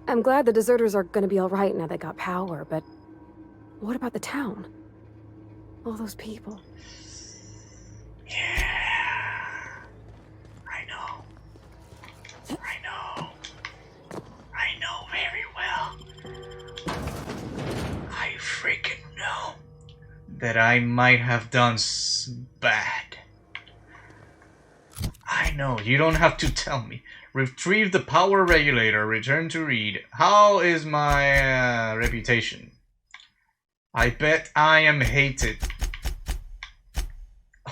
Speaker 4: I'm glad the deserters are gonna be alright now they got power, but what about the town? All those people.
Speaker 1: Yeah. I know. I know very well. I freaking know that I might have done bad. I know, you don't have to tell me. Retrieve the power regulator, return to read. How is my reputation? I bet I am hated.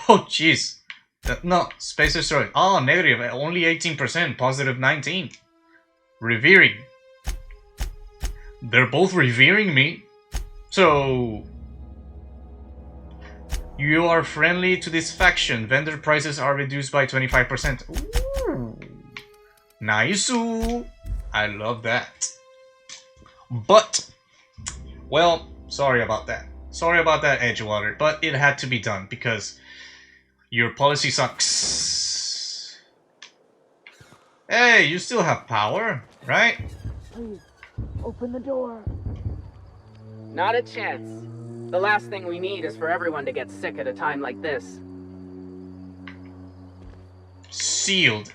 Speaker 1: Oh, jeez. No, space destroyed. Oh, negative. Only 18%. Positive 19. Revering. They're both revering me. So... You are friendly to this faction. Vendor prices are reduced by 25%. Ooh. Nice. I love that. But, well, sorry about that. Sorry about that, Edgewater. But it had to be done because your policy sucks. Hey, you still have power, right?
Speaker 10: Open the door.
Speaker 11: Not a chance. The last thing we need is for everyone to get sick at a time like this.
Speaker 1: Sealed.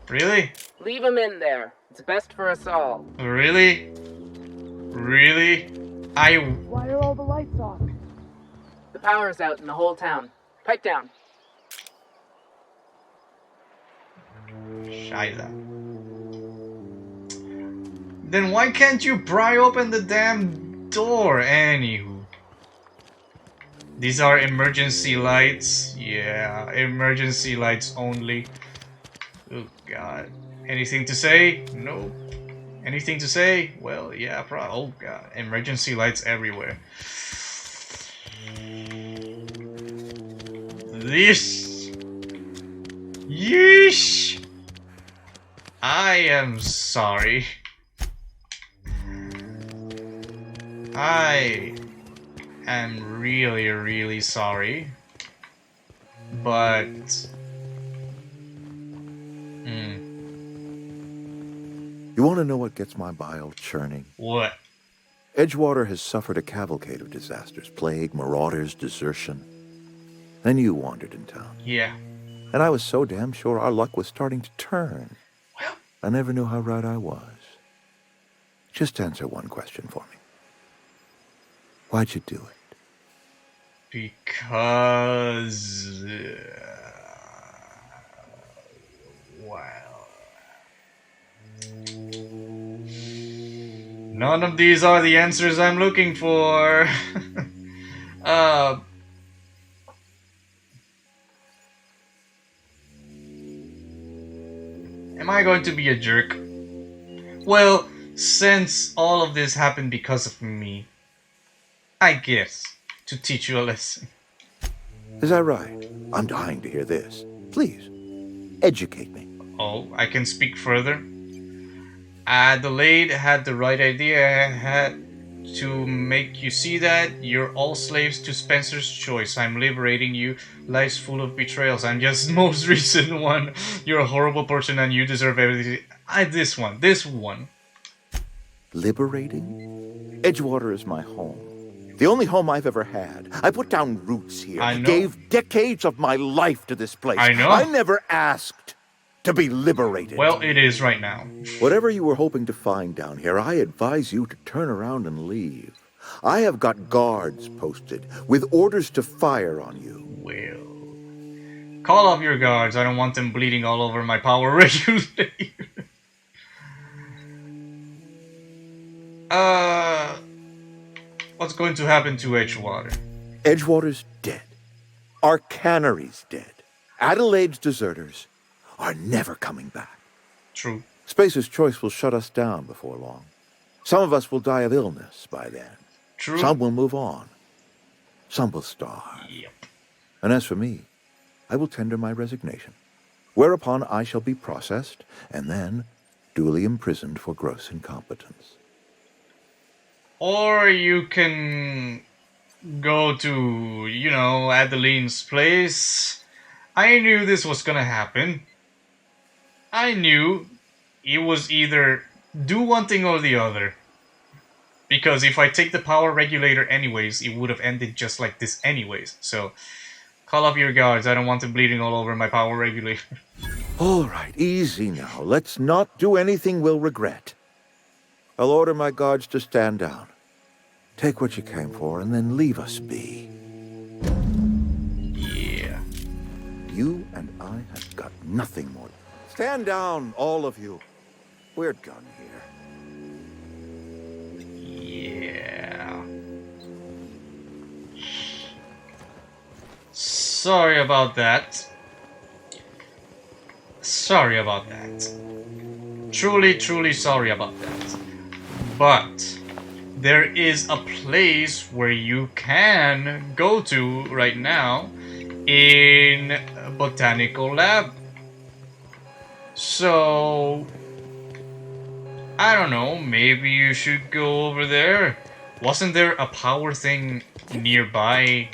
Speaker 1: Really?
Speaker 11: Leave him in there. It's best for us all.
Speaker 1: Really? Really?
Speaker 10: Why are all the lights off?
Speaker 11: The power's out in the whole town. Pipe down.
Speaker 1: Shaila. Then why can't you pry open the damn door? Anywho. These are emergency lights. Yeah, emergency lights only. Oh god. Anything to say? Nope. Anything to say? Well, yeah, oh god. Emergency lights everywhere. This. Yeesh. I am sorry. I am really, really sorry. But...
Speaker 12: You want to know what gets my bile churning?
Speaker 1: What?
Speaker 12: Edgewater has suffered a cavalcade of disasters. Plague, marauders, desertion. Then you wandered in town.
Speaker 1: Yeah.
Speaker 12: And I was so damn sure our luck was starting to turn.
Speaker 1: Well,
Speaker 12: I never knew how right I was. Just answer one question for me. Why'd you do it?
Speaker 1: Because... well... None of these are the answers I'm looking for. Am I going to be a jerk? Well, since all of this happened because of me, I guess, to teach you a lesson.
Speaker 12: Is that right? I'm dying to hear this. Please, educate me.
Speaker 1: Oh, I can speak further. Adelaide had the right idea. Had to make you see that you're all slaves to Spencer's choice. I'm liberating you. Life's full of betrayals. I'm just the most recent one. You're a horrible person and you deserve everything. This one.
Speaker 12: Liberating? Edgewater is my home. The only home I've ever had. I put down roots here.
Speaker 1: I know.
Speaker 12: Gave decades of my life to this place.
Speaker 1: I know.
Speaker 12: I never asked to be liberated.
Speaker 1: Well, it is right now.
Speaker 12: Whatever you were hoping to find down here, I advise you to turn around and leave. I have got guards posted with orders to fire on you.
Speaker 1: Well, call off your guards. I don't want them bleeding all over my power regulator. What's going to happen to Edgewater?
Speaker 12: Edgewater's dead. Our cannery's dead. Adelaide's deserters are never coming back.
Speaker 1: True.
Speaker 12: Spacer's Choice will shut us down before long. Some of us will die of illness by then.
Speaker 1: True.
Speaker 12: Some will move on. Some will starve.
Speaker 1: Yep.
Speaker 12: And as for me, I will tender my resignation, whereupon I shall be processed and then duly imprisoned for gross incompetence.
Speaker 1: Or you can go to, Adeline's place. I knew this was gonna happen. I knew it was either do one thing or the other. Because if I take the power regulator anyways, it would have ended just like this anyways. So, call up your guards. I don't want them bleeding all over my power regulator.
Speaker 12: All right, easy now. Let's not do anything we'll regret. I'll order my guards to stand down. Take what you came for and then leave us be.
Speaker 1: Yeah.
Speaker 12: You and I have got nothing more. Stand down, all of you. We're done here.
Speaker 1: Yeah. Sorry about that. Sorry about that. Truly, truly sorry about that. But there is a place where you can go to right now in a botanical lab. So, I don't know, maybe you should go over there. Wasn't there a power thing nearby?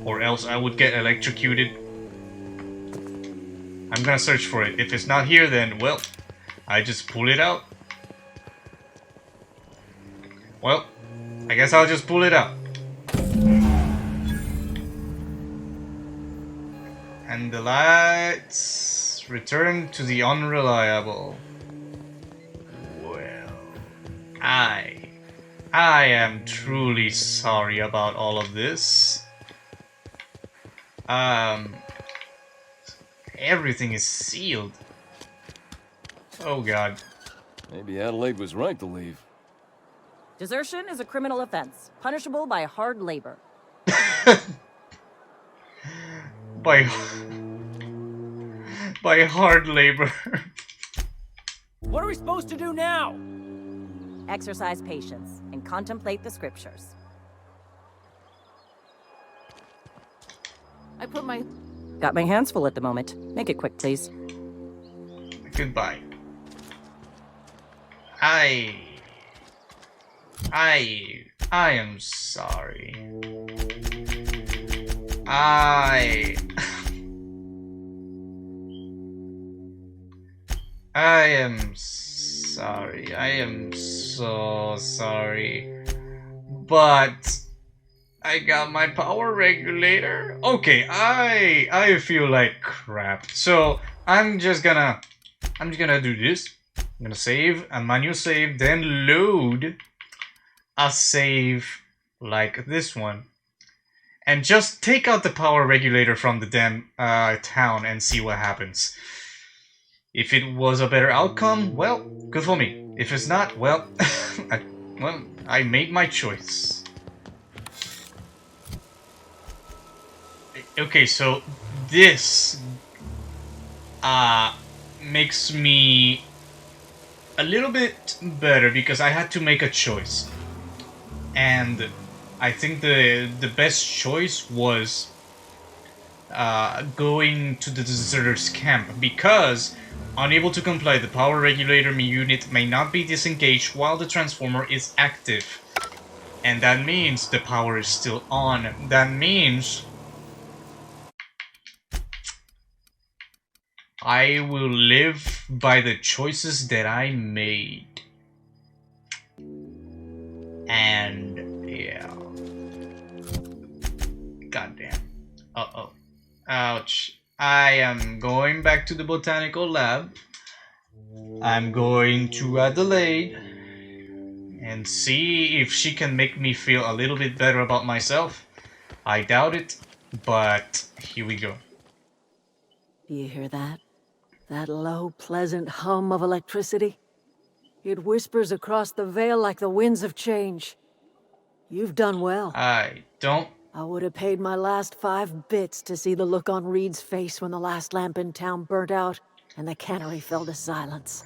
Speaker 1: Or else I would get electrocuted. I'm gonna search for it. If it's not here, then, well, I just pull it out. Well, I guess I'll just pull it out. And the lights return to the unreliable. Well, I am truly sorry about all of this. Everything is sealed. Oh god.
Speaker 6: Maybe Adelaide was right to leave.
Speaker 13: Desertion is a criminal offense, punishable by hard labor.
Speaker 1: By hard labor.
Speaker 13: What are we supposed to do now? Exercise patience and contemplate the scriptures. Got my hands full at the moment. Make it quick, please.
Speaker 1: Goodbye. I am sorry. I am sorry. I am so sorry. But I got my power regulator. Okay, I feel like crap. So I'm just gonna do this. I'm gonna save a manual save, then load a save like this one, and just take out the power regulator from the damn town and see what happens. If it was a better outcome, well, good for me. If it's not, well, I made my choice. Okay, so this makes me a little bit better because I had to make a choice. And I think the best choice was going to the deserters camp, because unable to comply, the power regulator unit may not be disengaged while the transformer is active. And that means the power is still on. That means I will live by the choices that I made. And yeah. Goddamn. Uh-oh. Ouch. I am going back to the botanical lab. I'm going to Adelaide and see if she can make me feel a little bit better about myself. I doubt it, but here we go.
Speaker 2: Do you hear that? That low, pleasant hum of electricity? It whispers across the veil like the winds of change. You've done well.
Speaker 1: I
Speaker 2: would have paid my last 5 bits to see the look on Reed's face when the last lamp in town burnt out and the cannery fell to silence.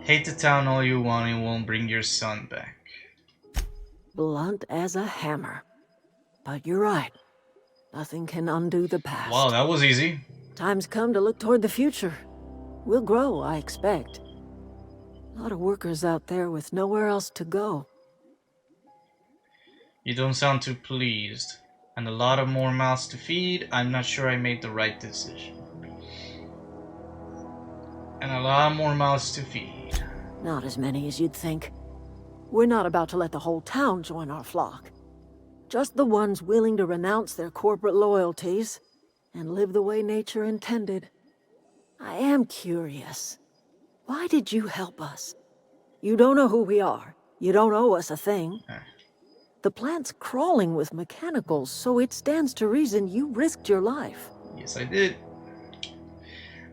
Speaker 1: Hate the town all you want, it won't bring your son back.
Speaker 2: Blunt as a hammer. But you're right. Nothing can undo the past.
Speaker 1: Wow, that was easy.
Speaker 2: Time's come to look toward the future. We'll grow, I expect. A lot of workers out there with nowhere else to go.
Speaker 1: You don't sound too pleased. And a lot of more mouths to feed. I'm not sure I made the right decision. And a lot more mouths to feed.
Speaker 2: Not as many as you'd think. We're not about to let the whole town join our flock. Just the ones willing to renounce their corporate loyalties and live the way nature intended. I am curious. Why did you help us? You don't know who we are. You don't owe us a thing. The plant's crawling with mechanicals, so it stands to reason you risked your life.
Speaker 1: Yes, I did.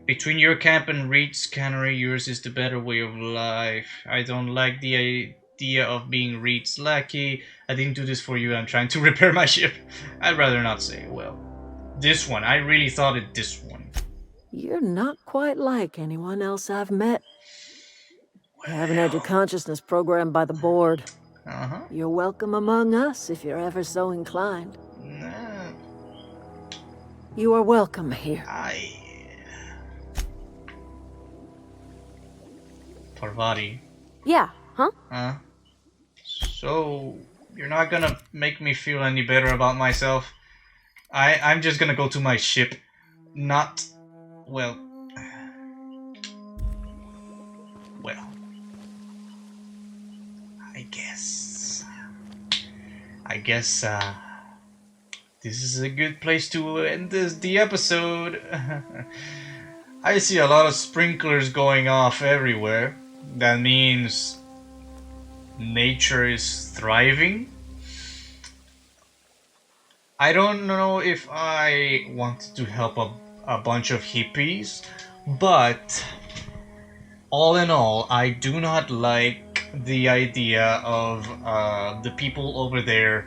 Speaker 1: Between your camp and Reed's cannery, yours is the better way of life. I don't like the idea of being Reed's lackey. I didn't do this for you, I'm trying to repair my ship. I'd rather not say. Well, this one, I really thought it this one.
Speaker 2: You're not quite like anyone else I've met. You haven't had your consciousness programmed by the board. You're welcome among us if you're ever so inclined. You are welcome here.
Speaker 1: Parvati.
Speaker 4: Yeah, huh?
Speaker 1: So, you're not gonna make me feel any better about myself? I'm just gonna go to my ship. Not... well... I guess this is a good place to end the episode. I see a lot of sprinklers going off everywhere. That means nature is thriving. I don't know if I wanted to help a bunch of hippies, but all in all, I do not like the idea of the people over there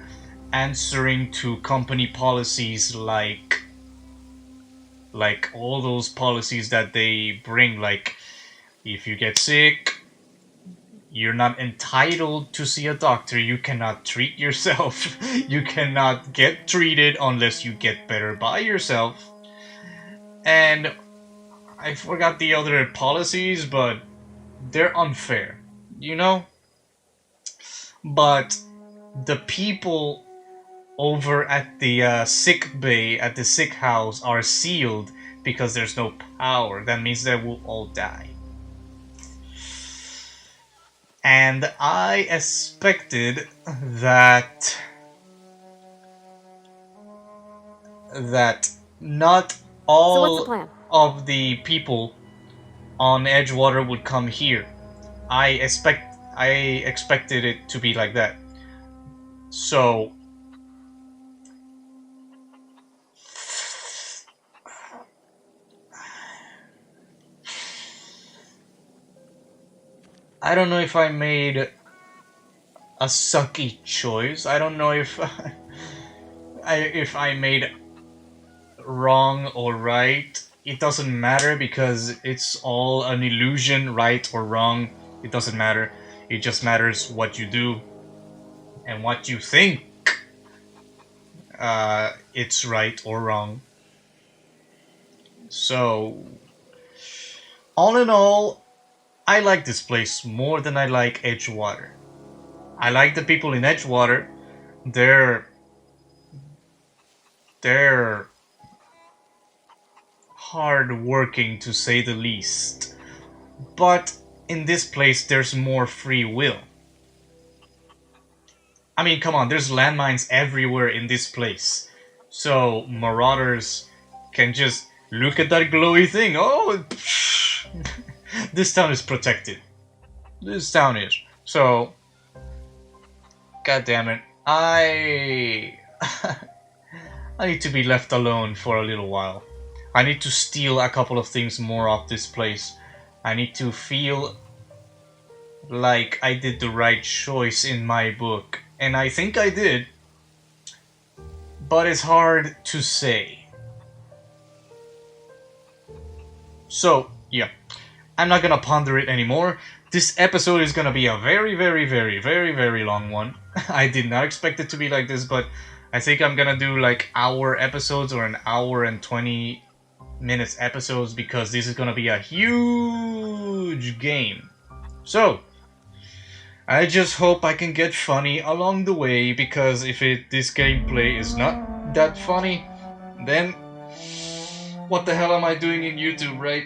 Speaker 1: answering to company policies like all those policies that they bring, like if you get sick, you're not entitled to see a doctor, you cannot treat yourself, you cannot get treated unless you get better by yourself. And I forgot the other policies, but they're unfair, you know? But the people over at the sick bay, at the sick house, are sealed because there's no power. That means they will all die. And I expected that not all
Speaker 4: So what's the plan?
Speaker 1: of the people on Edgewater would come here. I expected it to be like that. So I don't know if I made a sucky choice. I don't know if I made wrong or right. It doesn't matter because it's all an illusion, right or wrong. It doesn't matter. It just matters what you do and what you think it's right or wrong. So, all in all, I like this place more than I like Edgewater. I like the people in Edgewater. They're hard working, to say the least. But in this place, there's more free will. I mean, come on, there's landmines everywhere in this place. So marauders can just look at that glowy thing. Oh, this town is protected. This town is. So, god damn it, I need to be left alone for a little while. I need to steal a couple of things more off this place. I need to feel like I did the right choice in my book. And I think I did. But it's hard to say. So, yeah. I'm not gonna ponder it anymore. This episode is gonna be a very, very, very, very, very long one. I did not expect it to be like this, but I think I'm gonna do like hour episodes or an hour and 20 minutes episodes because this is gonna be a huge game. So, I just hope I can get funny along the way, because if this gameplay is not that funny, then what the hell am I doing in YouTube, right?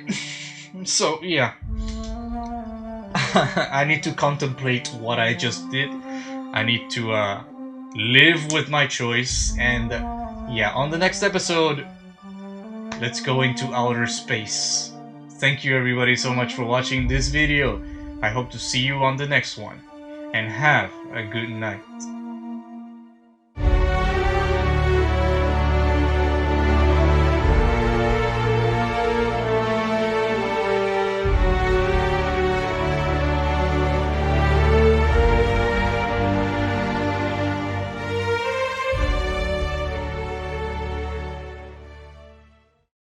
Speaker 1: So, yeah. I need to contemplate what I just did. I need to live with my choice, and yeah, on the next episode, let's go into outer space. Thank you everybody so much for watching this video. I hope to see you on the next one, and have a good night.